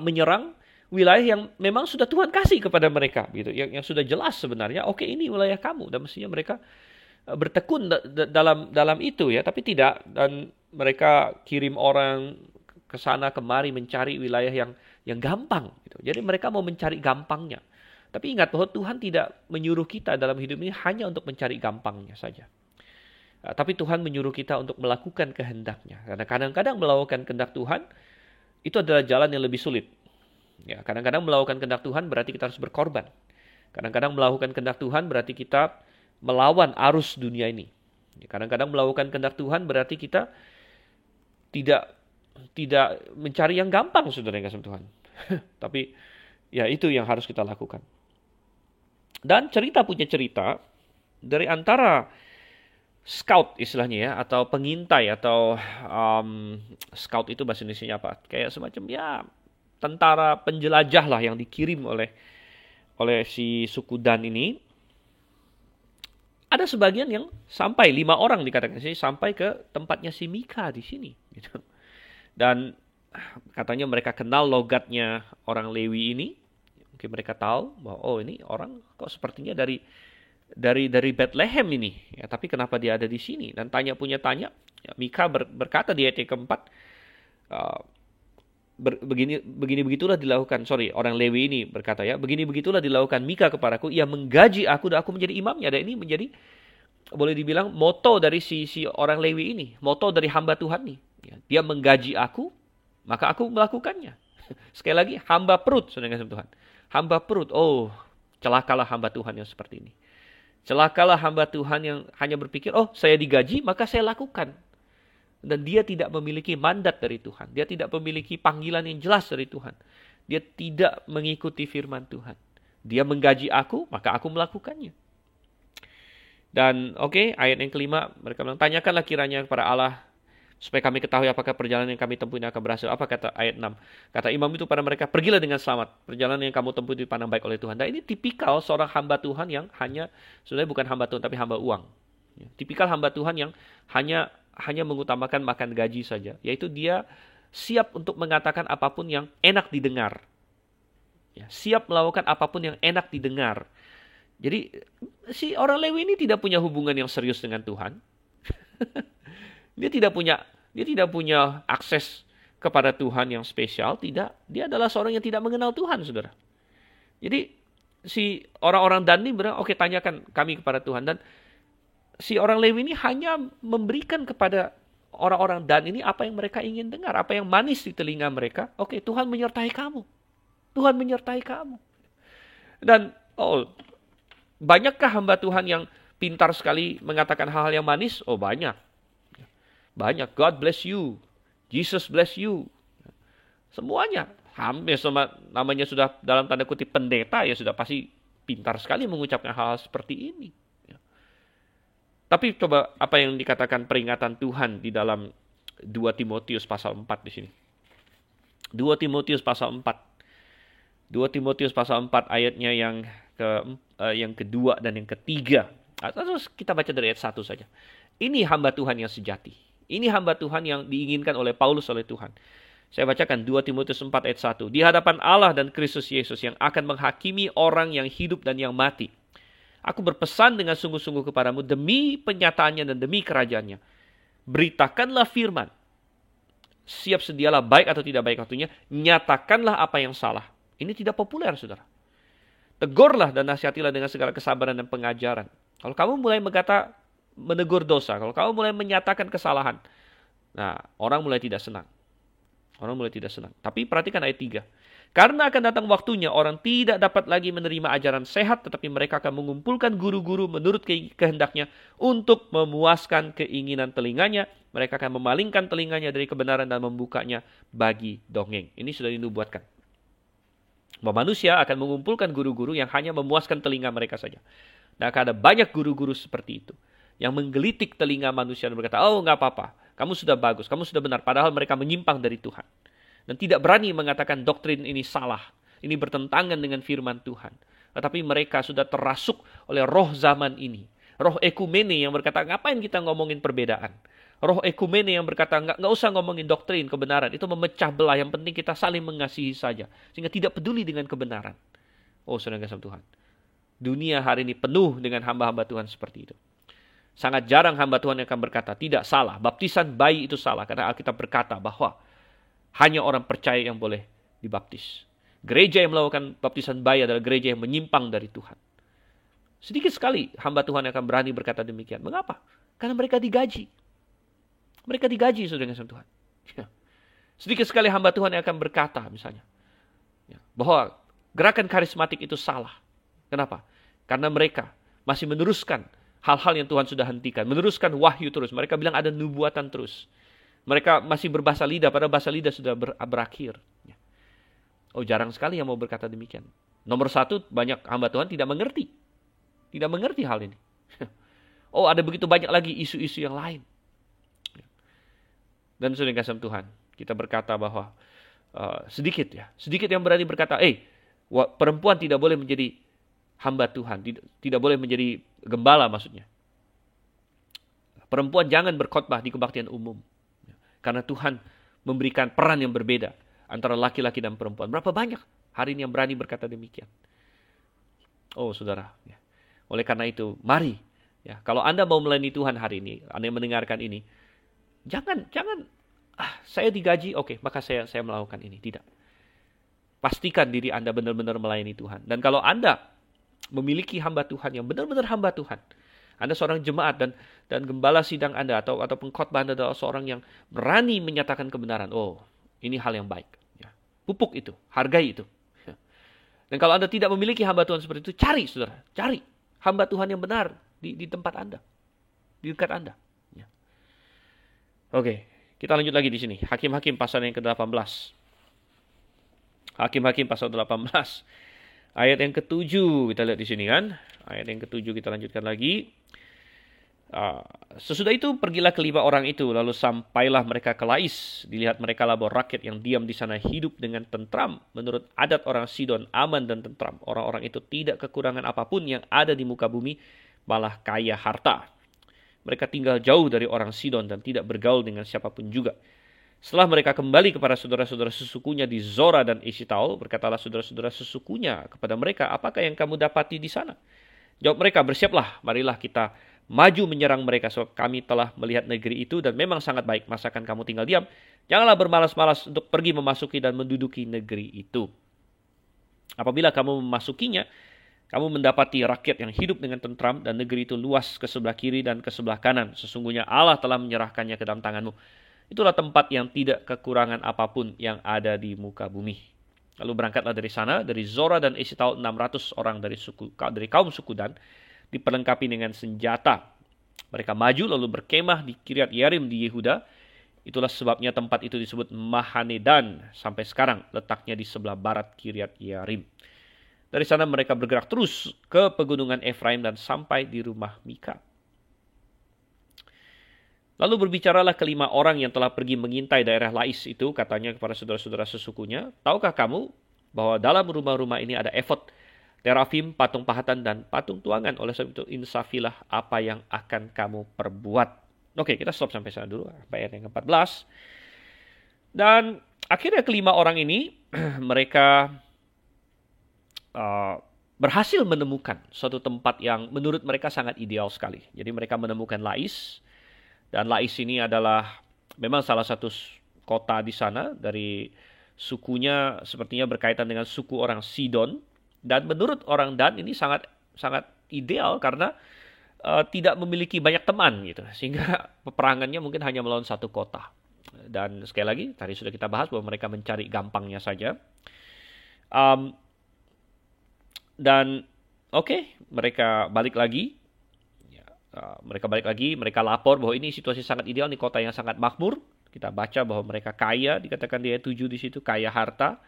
menyerang wilayah yang memang sudah Tuhan kasih kepada mereka, gitu. Yang sudah jelas sebenarnya, oke, ini wilayah kamu, dan mestinya mereka bertekun dalam itu, ya. Tapi tidak, dan mereka kirim orang ke sana kemari mencari wilayah yang gampang gitu. Jadi mereka mau mencari gampangnya. Tapi ingat bahwa Tuhan tidak menyuruh kita dalam hidup ini hanya untuk mencari gampangnya saja. Tapi Tuhan menyuruh kita untuk melakukan kehendaknya. Karena kadang-kadang melakukan kehendak Tuhan itu adalah jalan yang lebih sulit. Ya, kadang-kadang melakukan kehendak Tuhan berarti kita harus berkorban. Kadang-kadang melakukan kehendak Tuhan berarti kita melawan arus dunia ini. Kadang-kadang melakukan kehendak Tuhan berarti kita tidak mencari yang gampang, saudara yang kasih Tuhan. Tapi ya itu yang harus kita lakukan. Dan cerita punya cerita dari antara scout istilahnya ya, atau pengintai, atau scout itu bahasa Indonesia apa? Kayak semacam ya tentara penjelajah lah yang dikirim oleh si suku Dan ini. Ada sebagian yang sampai 5 orang dikatakan sini sampai ke tempatnya si Mika di sini. Gitu. Dan katanya mereka kenal logatnya orang Lewi ini. Mungkin mereka tahu bahwa oh ini orang kok sepertinya dari Bethlehem ini. Ya, tapi kenapa dia ada di sini? Dan tanya. Ya, Mika berkata di ayat keempat, begitulah dilakukan. Orang Lewi ini berkata ya, begitulah dilakukan Mika kepadaku. Ia menggaji aku dan aku menjadi imamnya. Dan ini menjadi boleh dibilang moto dari si orang Lewi ini, moto dari hamba Tuhan ini. Ya, dia menggaji aku, maka aku melakukannya. Sekali lagi, hamba perut, saudara kasih Tuhan. Hamba perut, oh celakalah hamba Tuhan yang seperti ini. Celakalah hamba Tuhan yang hanya berpikir, oh saya digaji, maka saya lakukan. Dan dia tidak memiliki mandat dari Tuhan. Dia tidak memiliki panggilan yang jelas dari Tuhan. Dia tidak mengikuti firman Tuhan. Dia menggaji aku, maka aku melakukannya. Dan ayat yang kelima, mereka bilang, tanyakanlah kiranya kepada Allah, supaya kami ketahui apakah perjalanan yang kami tempuh ini akan berhasil. Apa kata ayat 6? Kata imam itu pada mereka, pergilah dengan selamat. Perjalanan yang kamu tempuh dipandang baik oleh Tuhan. Dan ini tipikal seorang hamba Tuhan yang sebenarnya bukan hamba Tuhan, tapi hamba uang. Tipikal hamba Tuhan yang hanya mengutamakan makan gaji saja. Yaitu dia siap untuk mengatakan apapun yang enak didengar. Ya, siap melakukan apapun yang enak didengar. Jadi si orang Lewi ini tidak punya hubungan yang serius dengan Tuhan. Dia tidak punya akses kepada Tuhan yang spesial, tidak. Dia adalah seorang yang tidak mengenal Tuhan, saudara. Jadi si orang-orang Dan ini bilang, oke, tanyakan kami kepada Tuhan. Dan si orang Lewi ini hanya memberikan kepada orang-orang Dan ini apa yang mereka ingin dengar, apa yang manis di telinga mereka. Oke, Tuhan menyertai kamu. Tuhan menyertai kamu. Dan banyakkah hamba Tuhan yang pintar sekali mengatakan hal-hal yang manis? Oh, banyak. Banyak. God bless you. Jesus bless you. Semuanya. Hampir namanya sudah dalam tanda kutip pendeta, ya sudah pasti pintar sekali mengucapkan hal-hal seperti ini. Tapi coba apa yang dikatakan peringatan Tuhan di dalam 2 Timotius pasal 4 di sini. 2 Timotius pasal 4. 2 Timotius pasal 4 ayatnya yang kedua dan yang ketiga. Terus kita baca dari ayat 1 saja. Ini hamba Tuhan yang sejati. Ini hamba Tuhan yang diinginkan oleh Paulus oleh Tuhan. Saya bacakan 2 Timotius 4 ayat 1. Di hadapan Allah dan Kristus Yesus yang akan menghakimi orang yang hidup dan yang mati. Aku berpesan dengan sungguh-sungguh kepadamu demi penyataannya dan demi kerajaannya. Beritakanlah firman. Siap sedialah baik atau tidak baik waktunya. Nyatakanlah apa yang salah. Ini tidak populer, saudara. Tegurlah dan nasihatilah dengan segala kesabaran dan pengajaran. Kalau kamu mulai menegur dosa, kalau kamu mulai menyatakan kesalahan, nah, orang mulai tidak senang. Tapi perhatikan ayat 3. Karena akan datang waktunya orang tidak dapat lagi menerima ajaran sehat, tetapi mereka akan mengumpulkan guru-guru menurut kehendaknya untuk memuaskan keinginan telinganya. Mereka akan memalingkan telinganya dari kebenaran dan membukanya bagi dongeng. Ini sudah dinubuatkan. Bahwa manusia akan mengumpulkan guru-guru yang hanya memuaskan telinga mereka saja. Dan akan ada banyak guru-guru seperti itu yang menggelitik telinga manusia dan berkata, oh nggak apa-apa, kamu sudah bagus, kamu sudah benar. Padahal mereka menyimpang dari Tuhan. Dan tidak berani mengatakan doktrin ini salah. Ini bertentangan dengan firman Tuhan. Tetapi mereka sudah terasuk oleh roh zaman ini. Roh ekumene yang berkata, ngapain kita ngomongin perbedaan? Roh ekumene yang berkata, nggak usah ngomongin doktrin, kebenaran. Itu memecah belah, yang penting kita saling mengasihi saja. Sehingga tidak peduli dengan kebenaran. Oh, saudara kasih Tuhan. Dunia hari ini penuh dengan hamba-hamba Tuhan seperti itu. Sangat jarang hamba Tuhan yang akan berkata, tidak, salah. Baptisan bayi itu salah. Karena Alkitab berkata bahwa hanya orang percaya yang boleh dibaptis. Gereja yang melakukan baptisan bayi adalah gereja yang menyimpang dari Tuhan. Sedikit sekali hamba Tuhan yang akan berani berkata demikian. Mengapa? Karena mereka digaji. Mereka digaji, saudara yang Tuhan. Ya. Sedikit sekali hamba Tuhan yang akan berkata misalnya, ya, bahwa gerakan karismatik itu salah. Kenapa? Karena mereka masih meneruskan hal-hal yang Tuhan sudah hentikan. Meneruskan wahyu terus. Mereka bilang ada nubuatan terus. Mereka masih berbahasa lidah, padahal bahasa lidah sudah berakhir. Oh, jarang sekali yang mau berkata demikian. Nomor satu, banyak hamba Tuhan tidak mengerti. Tidak mengerti hal ini. Oh, ada begitu banyak lagi isu-isu yang lain. Dan sudah kasih Tuhan, kita berkata bahwa sedikit yang berani berkata, perempuan tidak boleh menjadi hamba Tuhan, tidak boleh menjadi gembala maksudnya. Perempuan jangan berkhotbah di kebaktian umum. Karena Tuhan memberikan peran yang berbeda antara laki-laki dan perempuan. Berapa banyak hari ini yang berani berkata demikian? Oh, saudara. Ya. Oleh karena itu, mari. Ya, kalau Anda mau melayani Tuhan hari ini, Anda yang mendengarkan ini, jangan, saya digaji, oke, maka saya melakukan ini. Tidak. Pastikan diri Anda benar-benar melayani Tuhan. Dan kalau Anda memiliki hamba Tuhan yang benar-benar hamba Tuhan, Anda seorang jemaat dan gembala sidang Anda atau pengkhotbah Anda adalah seorang yang berani menyatakan kebenaran. Oh, ini hal yang baik. Ya. Pupuk itu, hargai itu. Ya. Dan kalau Anda tidak memiliki hamba Tuhan seperti itu, cari, saudara. Cari hamba Tuhan yang benar di tempat Anda. Di dekat Anda. Ya. Oke, kita lanjut lagi di sini. Hakim-Hakim pasal yang ke-18. Hakim-Hakim pasal 18. Ayat yang ke-7 kita lihat di sini kan. Ayat yang ke-7 kita lanjutkan lagi. Sesudah itu pergilah kelima orang itu, lalu sampailah mereka ke Lais. Dilihat mereka lah bahwa rakyat yang diam di sana hidup dengan tentram. Menurut adat orang Sidon, aman dan tentram. Orang-orang itu tidak kekurangan apapun yang ada di muka bumi, malah kaya harta. Mereka tinggal jauh dari orang Sidon dan tidak bergaul dengan siapapun juga. Setelah mereka kembali kepada saudara-saudara sesukunya di Zora dan Esitaol, berkatalah saudara-saudara sesukunya kepada mereka, apakah yang kamu dapati di sana? Jawab mereka, bersiaplah, marilah kita maju menyerang mereka, sebab kami telah melihat negeri itu dan memang sangat baik. Masakan kamu tinggal diam? Janganlah bermalas-malas untuk pergi memasuki dan menduduki negeri itu. Apabila kamu memasukinya, kamu mendapati rakyat yang hidup dengan tentram dan negeri itu luas ke sebelah kiri dan ke sebelah kanan. Sesungguhnya Allah telah menyerahkannya ke dalam tanganmu. Itulah tempat yang tidak kekurangan apapun yang ada di muka bumi. Lalu berangkatlah dari sana, dari Zora dan Esitaol 600 orang dari kaum suku Dan, diperlengkapi dengan senjata. Mereka maju lalu berkemah di Kiryat Yearim di Yehuda. Itulah sebabnya tempat itu disebut Mahanedan sampai sekarang, letaknya di sebelah barat Kiryat Yearim. Dari sana mereka bergerak terus ke pegunungan Efraim dan sampai di rumah Mika. Lalu berbicaralah kelima orang yang telah pergi mengintai daerah Lais itu, katanya kepada saudara-saudara sesukunya, tahukah kamu bahwa dalam rumah-rumah ini ada efod, terafim, patung pahatan, dan patung tuangan. Oleh sebab itu, insafilah apa yang akan kamu perbuat. Oke, kita stop sampai sana dulu, ayat yang ke-14. Dan akhirnya kelima orang ini, mereka berhasil menemukan suatu tempat yang menurut mereka sangat ideal sekali. Jadi mereka menemukan Lais, dan Lais ini adalah memang salah satu kota di sana, dari sukunya sepertinya berkaitan dengan suku orang Sidon. Dan menurut orang Dan ini sangat ideal karena tidak memiliki banyak teman gitu, sehingga peperangannya mungkin hanya melawan satu kota. Dan sekali lagi tadi sudah kita bahas bahwa mereka mencari gampangnya saja. Dan mereka balik lagi. Mereka lapor bahwa ini situasi sangat ideal, ini kota yang sangat makmur. Kita baca bahwa mereka kaya, dikatakan di ayat 7 di situ, kaya harta.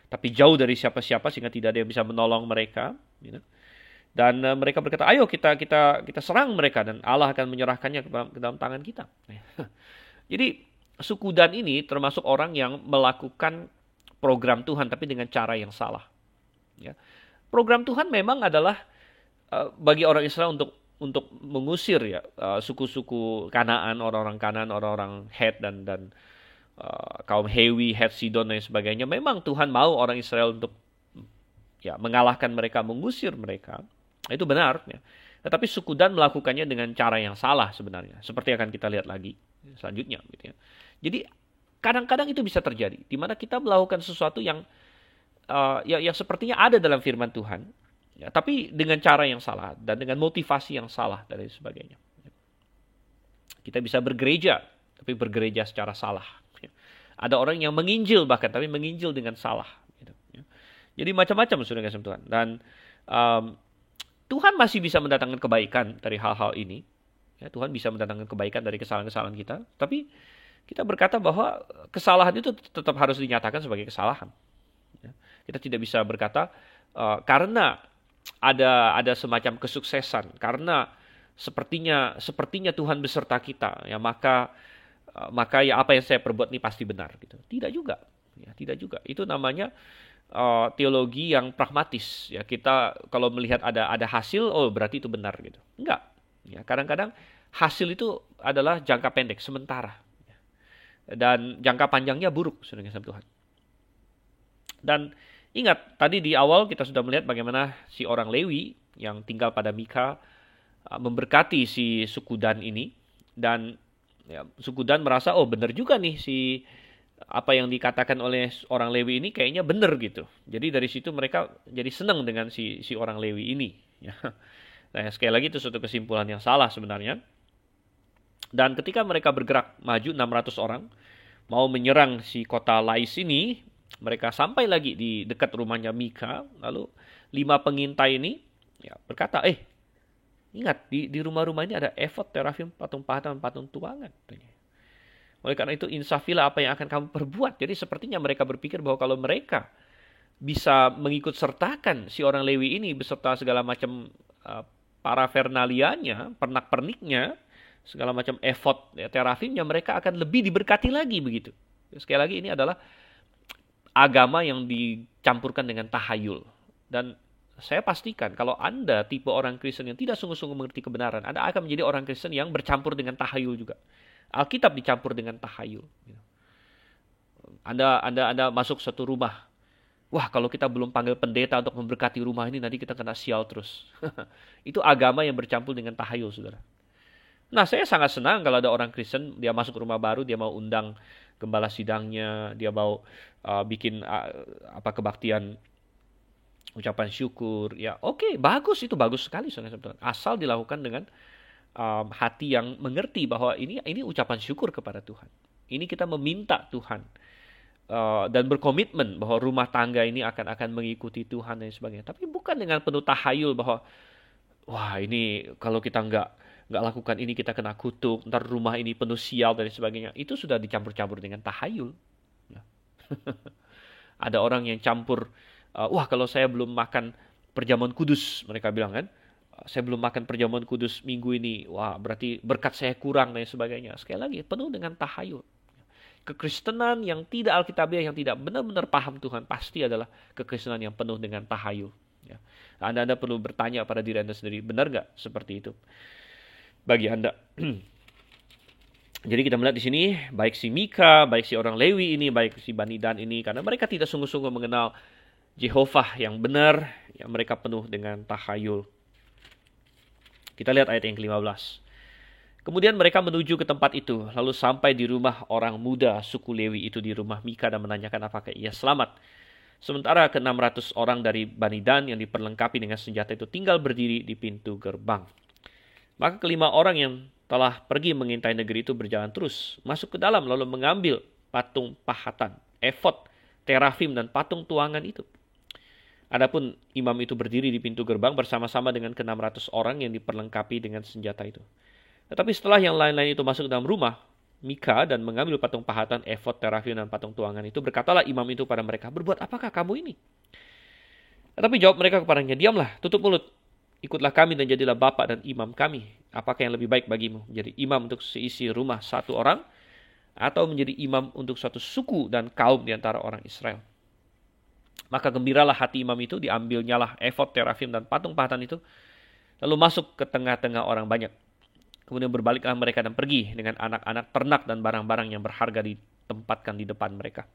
Tapi jauh dari siapa-siapa sehingga tidak ada yang bisa menolong mereka. Dan mereka berkata, ayo kita serang mereka dan Allah akan menyerahkannya ke dalam tangan kita. Jadi suku Dan ini termasuk orang yang melakukan program Tuhan tapi dengan cara yang salah. Ya. Program Tuhan memang adalah bagi orang Israel untuk mengusir suku-suku Kanaan, orang-orang Kanaan, orang-orang Het dan kaum Hewi, Het, Sidon dan sebagainya. Memang Tuhan mau orang Israel untuk mengalahkan mereka, mengusir mereka. Itu benar. Ya. Tetapi suku Dan melakukannya dengan cara yang salah sebenarnya. Seperti akan kita lihat lagi selanjutnya. Gitu ya. Jadi kadang-kadang itu bisa terjadi. Di mana kita melakukan sesuatu yang yang sepertinya ada dalam firman Tuhan. Ya, tapi dengan cara yang salah dan dengan motivasi yang salah dan lain sebagainya. Kita bisa bergereja, tapi bergereja secara salah. Ada orang yang menginjil bahkan, tapi menginjil dengan salah. Jadi macam-macam saudara kasih Tuhan. Dan Tuhan masih bisa mendatangkan kebaikan dari hal-hal ini. Ya, Tuhan bisa mendatangkan kebaikan dari kesalahan-kesalahan kita. Tapi kita berkata bahwa kesalahan itu tetap harus dinyatakan sebagai kesalahan. Ya, kita tidak bisa berkata karena ada semacam kesuksesan, karena sepertinya Tuhan beserta kita, ya maka ya apa yang saya perbuat ini pasti benar gitu. Tidak juga. Ya, tidak juga. Itu namanya teologi yang pragmatis. Ya, kita kalau melihat ada hasil, oh berarti itu benar gitu. Enggak. Ya, kadang-kadang hasil itu adalah jangka pendek, sementara. Dan jangka panjangnya buruk, saudara kasih Tuhan. Dan ingat, tadi di awal kita sudah melihat bagaimana si orang Lewi yang tinggal pada Mika memberkati si suku Dan ini. Dan ya, suku Dan merasa, oh benar juga nih si apa yang dikatakan oleh orang Lewi ini kayaknya benar gitu. Jadi dari situ mereka jadi senang dengan si orang Lewi ini. Ya. Nah, sekali lagi itu suatu kesimpulan yang salah sebenarnya. Dan ketika mereka bergerak maju 600 orang, mau menyerang si kota Lais ini, mereka sampai lagi di dekat rumahnya Mika, lalu 5 pengintai ini ya, berkata, ingat di rumah-rumah ini ada efod, terafim, patung pahatan, patung tuangan. Oleh karena itu insafilah apa yang akan kamu perbuat. Jadi sepertinya mereka berpikir bahwa kalau mereka bisa mengikut sertakan si orang Lewi ini beserta segala macam parafernalianya, pernak-perniknya, segala macam efod, ya, terafimnya, mereka akan lebih diberkati lagi begitu. Sekali lagi ini adalah agama yang dicampurkan dengan tahayul. Dan saya pastikan kalau Anda tipe orang Kristen yang tidak sungguh-sungguh mengerti kebenaran, Anda akan menjadi orang Kristen yang bercampur dengan tahayul juga. Alkitab dicampur dengan tahayul. Anda masuk satu rumah. Wah, kalau kita belum panggil pendeta untuk memberkati rumah ini, nanti kita kena sial terus. Itu agama yang bercampur dengan tahayul, saudara. Nah, saya sangat senang kalau ada orang Kristen, dia masuk rumah baru, dia mau undang gembala sidangnya, dia mau bikin kebaktian ucapan syukur. Ya, oke, bagus, itu bagus sekali, saudara. Asal dilakukan dengan hati yang mengerti bahwa ini ucapan syukur kepada Tuhan. Ini kita meminta Tuhan dan berkomitmen bahwa rumah tangga ini akan mengikuti Tuhan dan sebagainya. Tapi bukan dengan penuh tahayul bahwa wah ini kalau kita nggak lakukan ini kita kena kutuk, ntar rumah ini penuh sial dan sebagainya. Itu sudah dicampur-campur dengan tahayul. Ya. Ada orang yang campur, wah kalau saya belum makan perjamuan kudus, mereka bilang kan. Saya belum makan perjamuan kudus minggu ini. Wah, berarti berkat saya kurang dan sebagainya. Sekali lagi, penuh dengan tahayul. Kekristenan yang tidak alkitabiah, yang tidak benar-benar paham Tuhan, pasti adalah kekristenan yang penuh dengan tahayul. Ya. Anda perlu bertanya pada diri Anda sendiri, benar nggak seperti itu bagi Anda? Jadi kita melihat di sini, baik si Mika, baik si orang Lewi ini, baik si Bani Dan ini, karena mereka tidak sungguh-sungguh mengenal Jehovah yang benar, yang mereka penuh dengan tahayul. Kita lihat ayat yang ke-15. Kemudian mereka menuju ke tempat itu, lalu sampai di rumah orang muda suku Lewi itu di rumah Mika dan menanyakan apakah ia selamat. Sementara ke-600 orang dari Bani Dan yang diperlengkapi dengan senjata itu tinggal berdiri di pintu gerbang. Maka kelima orang yang telah pergi mengintai negeri itu berjalan terus, masuk ke dalam lalu mengambil patung pahatan, efod, terafim dan patung tuangan itu. Adapun imam itu berdiri di pintu gerbang bersama-sama dengan ke-600 orang yang diperlengkapi dengan senjata itu. Tetapi setelah yang lain-lain itu masuk ke dalam rumah Mika dan mengambil patung pahatan, efod, terafim dan patung tuangan itu, berkatalah imam itu pada mereka, berbuat apakah kamu ini? Tetapi jawab mereka kepadanya, diamlah, tutup mulut. Ikutlah kami dan jadilah bapak dan imam kami. Apakah yang lebih baik bagimu? Menjadi imam untuk seisi rumah satu orang, atau menjadi imam untuk suatu suku dan kaum di antara orang Israel? Maka gembiralah hati imam itu, diambilnyalah efod, terafim dan patung pahatan itu, lalu masuk ke tengah-tengah orang banyak. Kemudian berbaliklah mereka dan pergi dengan anak-anak, ternak dan barang-barang yang berharga ditempatkan di depan mereka.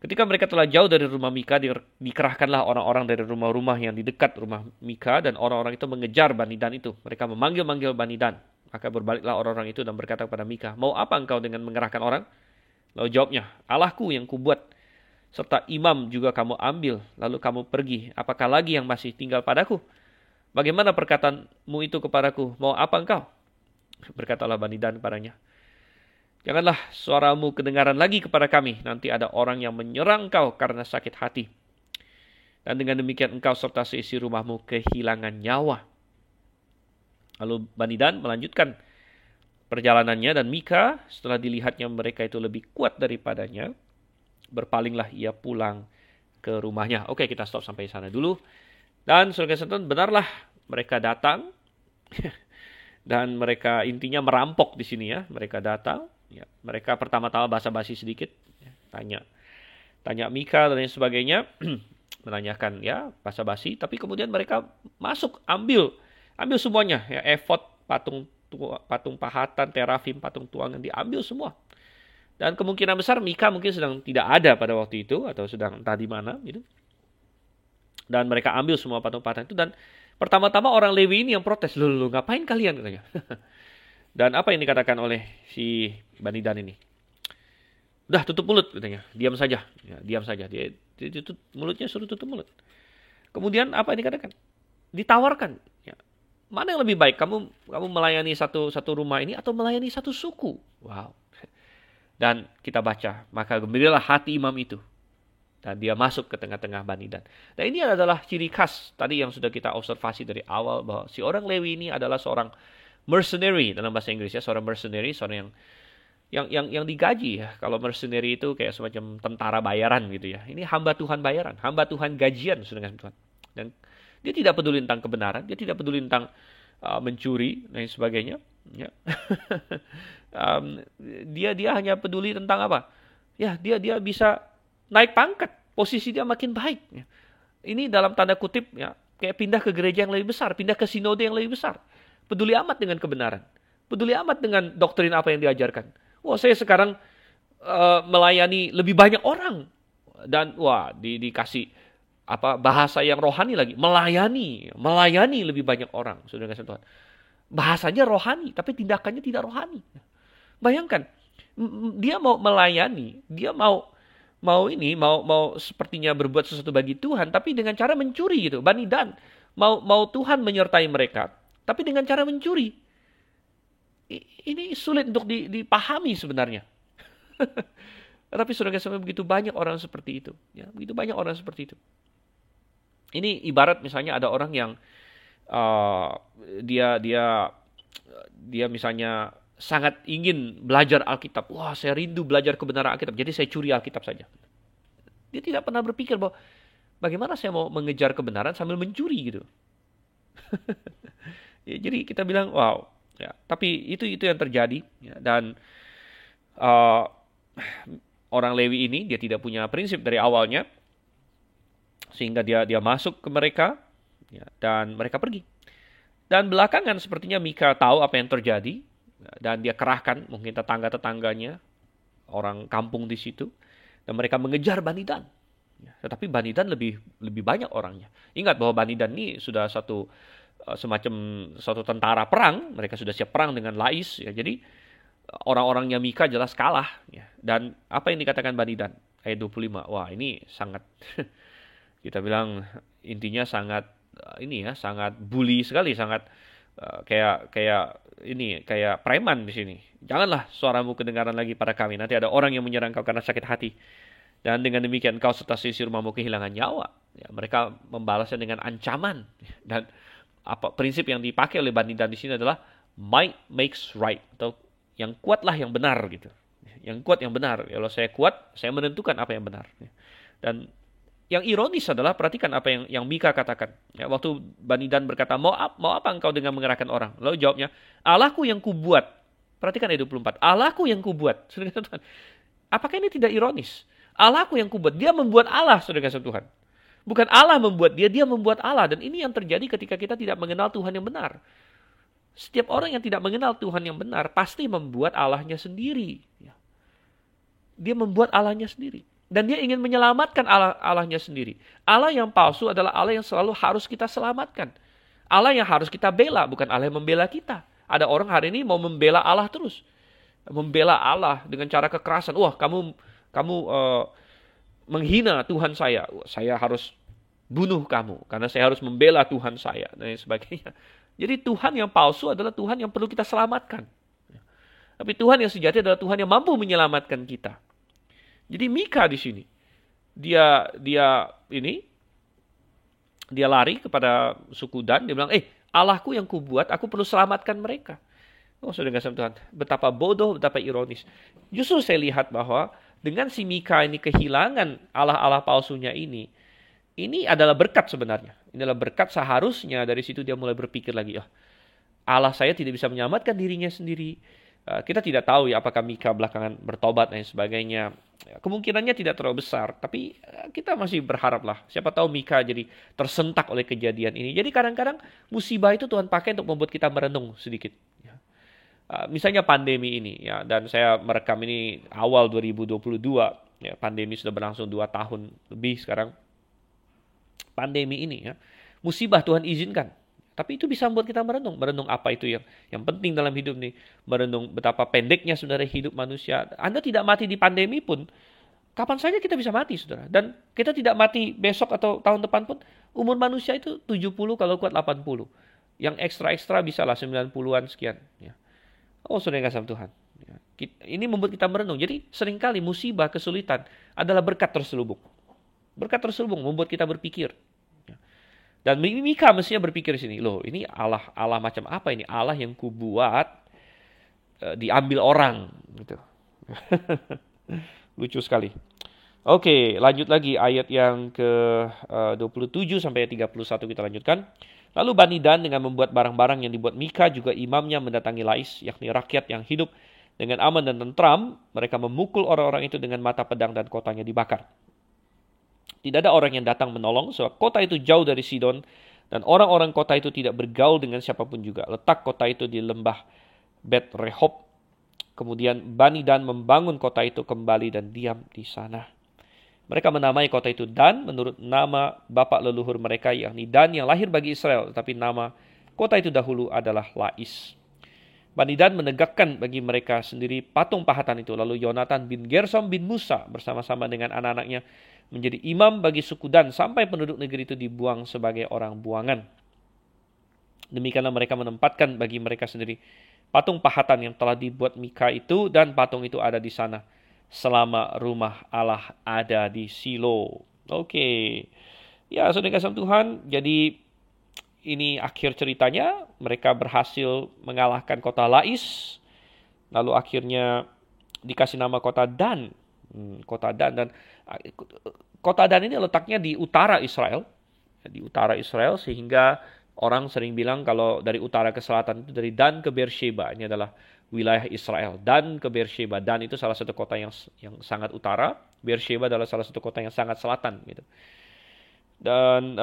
Ketika mereka telah jauh dari rumah Mika, dikerahkanlah orang-orang dari rumah-rumah yang di dekat rumah Mika, dan orang-orang itu mengejar Bani Dan itu. Mereka memanggil-manggil Bani Dan. Maka berbaliklah orang-orang itu dan berkata kepada Mika, "Mau apa engkau dengan mengerahkan orang?" Lalu jawabnya, "Allahku yang kubuat, serta imam juga kamu ambil, lalu kamu pergi. Apakah lagi yang masih tinggal padaku? Bagaimana perkataanmu itu kepadaku? Mau apa engkau?" Berkatalah Bani Dan kepadanya, "Janganlah suaramu kedengaran lagi kepada kami. Nanti ada orang yang menyerang kau karena sakit hati. Dan dengan demikian engkau serta seisi rumahmu kehilangan nyawa." Lalu Bani Dan melanjutkan perjalanannya, dan Mika setelah dilihatnya mereka itu lebih kuat daripadanya, berpalinglah ia pulang ke rumahnya. Oke, kita stop sampai sana dulu. Dan saudara-saudara, benarlah mereka datang dan mereka intinya merampok di sini ya. Mereka datang, ya, mereka pertama-tama basa-basi sedikit, ya, tanya Mika dan lain sebagainya, menanyakan ya basa-basi, tapi kemudian mereka masuk, ambil semuanya, ya, efod, patung pahatan, terafim, patung tuangan, diambil semua. Dan kemungkinan besar Mika mungkin sedang tidak ada pada waktu itu, atau sedang entah di mana gitu. Dan mereka ambil semua patung pahatan itu, dan pertama-tama orang Lewi ini yang protes, "Lu ngapain kalian?" katanya. Dan apa yang dikatakan oleh si Bani Dan ini? "Udah, tutup mulut," katanya. "Diam saja." Ya, diam saja. Dia tutup mulutnya, suruh tutup mulut. Kemudian apa yang dikatakan? Ditawarkan. Ya, mana yang lebih baik? Kamu melayani satu rumah ini atau melayani satu suku? Wow. Dan kita baca, maka gembiralah hati imam itu, dan dia masuk ke tengah-tengah Bani Dan. Dan ini adalah ciri khas tadi yang sudah kita observasi dari awal, bahwa si orang Lewi ini adalah seorang mercenary dalam bahasa Inggris ya, seorang mercenary, seorang yang digaji ya. Kalau mercenary itu kayak semacam tentara bayaran gitu ya. Ini hamba Tuhan bayaran, hamba Tuhan gajian sudah dengan Tuhan. Dan dia tidak peduli tentang kebenaran, dia tidak peduli tentang mencuri dan sebagainya. Ya. Dia hanya peduli tentang apa? Ya, dia bisa naik pangkat, posisi dia makin baik. Ya. Ini dalam tanda kutip ya, kayak pindah ke gereja yang lebih besar, pindah ke sinode yang lebih besar. Peduli amat dengan kebenaran, peduli amat dengan doktrin apa yang diajarkan. Wah, saya sekarang melayani lebih banyak orang, dan wah dikasih apa bahasa yang rohani lagi, melayani lebih banyak orang, saudara Tuhan. Bahasanya rohani, tapi tindakannya tidak rohani. Bayangkan, dia mau melayani, dia mau sepertinya berbuat sesuatu bagi Tuhan, tapi dengan cara mencuri gitu. Bani Dan mau Tuhan menyertai mereka, tapi dengan cara mencuri. Ini sulit untuk dipahami sebenarnya. Tapi saudara-saudara, begitu banyak orang seperti itu. Ya, begitu banyak orang seperti itu. Ini ibarat misalnya ada orang yang dia misalnya sangat ingin belajar Alkitab. Wah, saya rindu belajar kebenaran Alkitab, jadi saya curi Alkitab saja. Dia tidak pernah berpikir bahwa bagaimana saya mau mengejar kebenaran sambil mencuri gitu. Ya, jadi kita bilang, wow. Ya, tapi itu yang terjadi. Ya, dan orang Lewi ini dia tidak punya prinsip dari awalnya, sehingga dia masuk ke mereka, ya, dan mereka pergi. Dan belakangan sepertinya Mika tahu apa yang terjadi, dan dia kerahkan mungkin tetangga-tetangganya, orang kampung di situ, dan mereka mengejar Bani Dan. Tetapi Bani Dan lebih banyak orangnya. Ingat bahwa Bani Dan ini sudah semacam satu tentara perang, mereka sudah siap perang dengan Lais. Ya. Jadi orang-orangnya Mika jelas kalah. Ya. Dan apa yang dikatakan Bani Dan? Ayat 25. Wah, ini sangat kita bilang intinya sangat sangat bully sekali, sangat kayak preman di sini. "Janganlah suaramu kedengaran lagi pada kami. Nanti ada orang yang menyerang kau karena sakit hati. Dan dengan demikian kau serta seisi rumahmu kehilangan nyawa." Ya, mereka membalasnya dengan ancaman. Dan prinsip yang dipakai oleh Bani Dan di sini adalah might makes right, atau yang kuatlah yang benar gitu. Yang kuat yang benar. Kalau saya kuat, saya menentukan apa yang benar. Dan yang ironis adalah, perhatikan apa yang Mika katakan. Ya, waktu Bani Dan berkata, mau apa engkau dengan mengerahkan orang? Lalu jawabnya, "Allahku yang kubuat." Perhatikan ayat 24. "Allahku yang kubuat." Apakah ini tidak ironis? Allahku yang kubuat. Dia membuat Allah, saudara Tuhan. Bukan Allah membuat dia membuat Allah. Dan ini yang terjadi ketika kita tidak mengenal Tuhan yang benar. Setiap orang yang tidak mengenal Tuhan yang benar pasti membuat Allahnya sendiri. Dia membuat Allahnya sendiri. Dan dia ingin menyelamatkan Allahnya sendiri. Allah yang palsu adalah Allah yang selalu harus kita selamatkan. Allah yang harus kita bela, bukan Allah yang membela kita. Ada orang hari ini mau membela Allah terus. Membela Allah dengan cara kekerasan. Wah, kamu menghina Tuhan saya. Saya harus bunuh kamu karena saya harus membela Tuhan saya dan sebagainya. Jadi Tuhan yang palsu adalah Tuhan yang perlu kita selamatkan. Tapi Tuhan yang sejati adalah Tuhan yang mampu menyelamatkan kita. Jadi Mika di sini dia lari kepada suku Dan, dia bilang, Allahku yang kubuat, aku perlu selamatkan mereka. Oh, saudara kasih Tuhan, betapa bodoh, betapa ironis. Justru saya lihat bahwa dengan si Mika ini kehilangan Allah-Allah palsunya ini adalah berkat sebenarnya. Ini adalah berkat, seharusnya dari situ dia mulai berpikir lagi, Allah saya tidak bisa menyelamatkan dirinya sendiri. Kita tidak tahu ya apakah Mika belakangan bertobat dan sebagainya. Kemungkinannya tidak terlalu besar, tapi kita masih berharap lah. Siapa tahu Mika jadi tersentak oleh kejadian ini. Jadi kadang-kadang musibah itu Tuhan pakai untuk membuat kita merenung sedikit. Misalnya pandemi ini, ya, dan saya merekam ini awal 2022, ya, pandemi sudah berlangsung 2 tahun lebih sekarang. Pandemi ini, ya, musibah Tuhan izinkan. Tapi itu bisa membuat kita merenung apa itu yang penting dalam hidup nih, merenung betapa pendeknya sebenarnya hidup manusia. Anda tidak mati di pandemi pun, kapan saja kita bisa mati, saudara. Dan kita tidak mati besok atau tahun depan pun, umur manusia itu 70 kalau kuat 80. Yang ekstra-ekstra bisa lah 90-an sekian. Ya. Oh, saudara yang kasih Tuhan. Ya. Ini membuat kita merenung. Jadi seringkali musibah, kesulitan adalah berkat terselubung. Berkat terselubung membuat kita berpikir. Dan Mika mestinya berpikir di sini, loh ini Allah macam apa ini? Allah yang kubuat diambil orang, gitu. Lucu sekali. Oke, lanjut lagi ayat yang ke 27 sampai 31 kita lanjutkan. Lalu Bani Dan dengan membuat barang-barang yang dibuat Mika, juga imamnya mendatangi Lais, yakni rakyat yang hidup dengan aman dan tentram. Mereka memukul orang-orang itu dengan mata pedang dan kotanya dibakar. Tidak ada orang yang datang menolong, sebab kota itu jauh dari Sidon, dan orang-orang kota itu tidak bergaul dengan siapapun juga. Letak kota itu di lembah Bet Rehob. Kemudian Bani Dan membangun kota itu kembali dan diam di sana. Mereka menamai kota itu Dan menurut nama bapak leluhur mereka, yakni Dan yang lahir bagi Israel, tetapi nama kota itu dahulu adalah Lais. Bani Dan menegakkan bagi mereka sendiri patung pahatan itu. Lalu Yonatan bin Gersom bin Musa bersama-sama dengan anak-anaknya menjadi imam bagi suku Dan sampai penduduk negeri itu dibuang sebagai orang buangan. Demikianlah mereka menempatkan bagi mereka sendiri patung pahatan yang telah dibuat Mika itu, dan patung itu ada di sana selama rumah Allah ada di Silo. Oke. Ya, saudara kasih Tuhan, jadi ini akhir ceritanya. Mereka berhasil mengalahkan kota Lais. Lalu akhirnya dikasih nama kota Dan. Kota Dan, dan kota Dan ini letaknya di utara Israel. Di utara Israel, sehingga orang sering bilang kalau dari utara ke selatan itu dari Dan ke Beersheba. Ini adalah wilayah Israel. Dan ke Beersheba. Dan itu salah satu kota yang sangat utara. Beersheba adalah salah satu kota yang sangat selatan. Gitu. Dan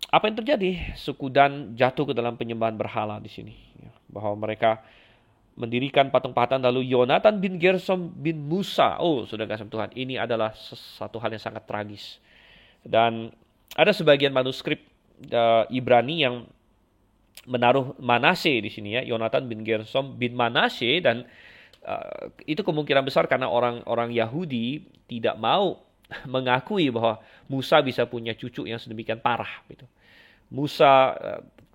apa yang terjadi? Suku Dan jatuh ke dalam penyembahan berhala di sini. Bahwa mereka mendirikan patung pahatan. Lalu Yonatan bin Gersom bin Musa. Oh, saudara kasih Tuhan, ini adalah satu hal yang sangat tragis. Dan ada sebagian manuskrip Ibrani yang menaruh Manase di sini, ya. Yonatan bin Gersom bin Manase, dan itu kemungkinan besar karena orang Yahudi tidak mau mengakui bahwa Musa bisa punya cucu yang sedemikian parah, gitu. Musa,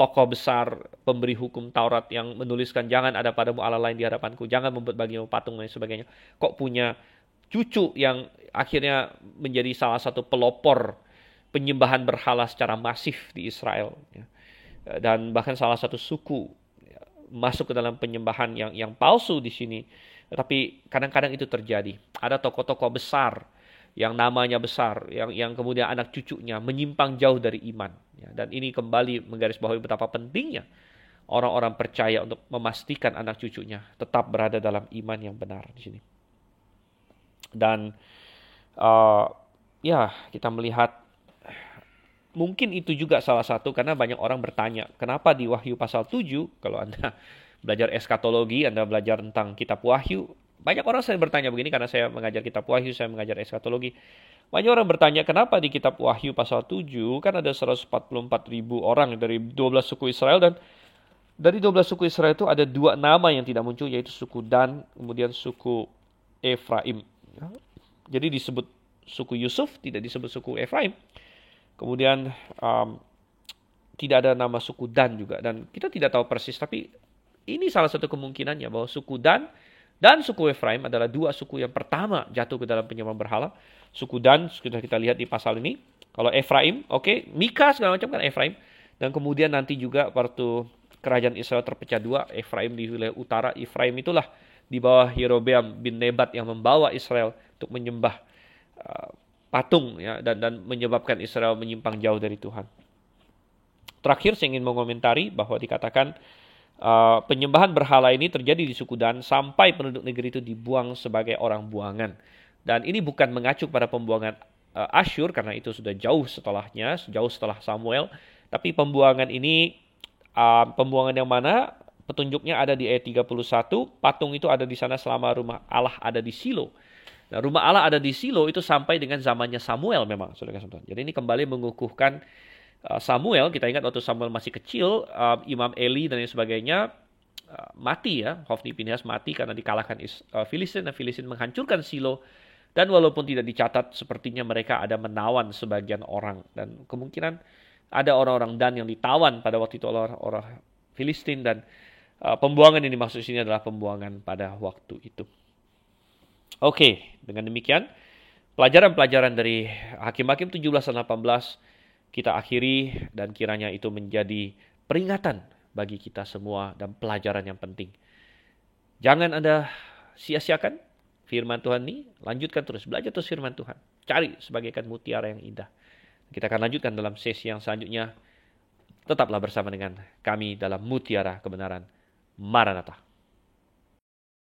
tokoh besar pemberi hukum Taurat yang menuliskan jangan ada padamu Allah lain di hadapanku, jangan membuat bagimu patung dan sebagainya, kok punya cucu yang akhirnya menjadi salah satu pelopor penyembahan berhala secara masif di Israel, ya. Dan bahkan salah satu suku masuk ke dalam penyembahan yang palsu di sini. Tapi kadang-kadang itu terjadi. Ada tokoh-tokoh besar yang namanya besar, yang kemudian anak cucunya menyimpang jauh dari iman. Ya, dan ini kembali menggarisbawahi betapa pentingnya orang-orang percaya untuk memastikan anak cucunya tetap berada dalam iman yang benar di sini. Dan ya, kita melihat mungkin itu juga salah satu karena banyak orang bertanya, kenapa di Wahyu pasal 7, kalau Anda belajar eskatologi, Anda belajar tentang kitab Wahyu, Banyak orang saya bertanya begini karena saya mengajar kitab Wahyu, saya mengajar eskatologi. Banyak orang bertanya kenapa di kitab Wahyu pasal 7 kan ada 144.000 orang dari 12 suku Israel, dan dari 12 suku Israel itu ada 2 nama yang tidak muncul, yaitu suku Dan, kemudian suku Efraim. Jadi disebut suku Yusuf, tidak disebut suku Efraim. Kemudian tidak ada nama suku Dan juga. Dan kita tidak tahu persis, tapi ini salah satu kemungkinannya bahwa suku Dan dan suku Efraim adalah 2 suku yang pertama jatuh ke dalam penyembahan berhala. Suku Dan sudah kita lihat di pasal ini. Kalau Efraim, Mika segala macam kan Efraim. Dan kemudian nanti juga waktu kerajaan Israel terpecah 2, Efraim di wilayah utara. Efraim itulah di bawah Yerobeam bin Nebat yang membawa Israel untuk menyembah patung, ya, dan menyebabkan Israel menyimpang jauh dari Tuhan. Terakhir saya ingin mengomentari bahwa dikatakan penyembahan berhala ini terjadi di suku Dan sampai penduduk negeri itu dibuang sebagai orang buangan. Dan ini bukan mengacu pada pembuangan Asyur, karena itu sudah jauh setelahnya, jauh setelah Samuel. Tapi pembuangan ini, pembuangan yang mana? Petunjuknya ada di ayat 31, patung itu ada di sana selama rumah Allah ada di Silo. Nah, rumah Allah ada di Silo itu sampai dengan zamannya Samuel memang, saudara-saudara. Jadi ini kembali mengukuhkan Samuel. Kita ingat waktu Samuel masih kecil, Imam Eli dan lain sebagainya mati, ya. Hofni Pinehas mati karena dikalahkan Filistin, dan Filistin menghancurkan Silo. Dan walaupun tidak dicatat, sepertinya mereka ada menawan sebagian orang. Dan kemungkinan ada orang-orang Dan yang ditawan pada waktu itu oleh orang Filistin. Dan pembuangan ini maksud sini adalah pembuangan pada waktu itu. Oke, dengan demikian pelajaran-pelajaran dari Hakim-Hakim 17 dan 18 kita akhiri, dan kiranya itu menjadi peringatan bagi kita semua dan pelajaran yang penting. Jangan Anda sia-siakan firman Tuhan ini, lanjutkan terus, belajar terus firman Tuhan. Cari sebagaikan mutiara yang indah. Kita akan lanjutkan dalam sesi yang selanjutnya. Tetaplah bersama dengan kami dalam Mutiara Kebenaran. Maranatha.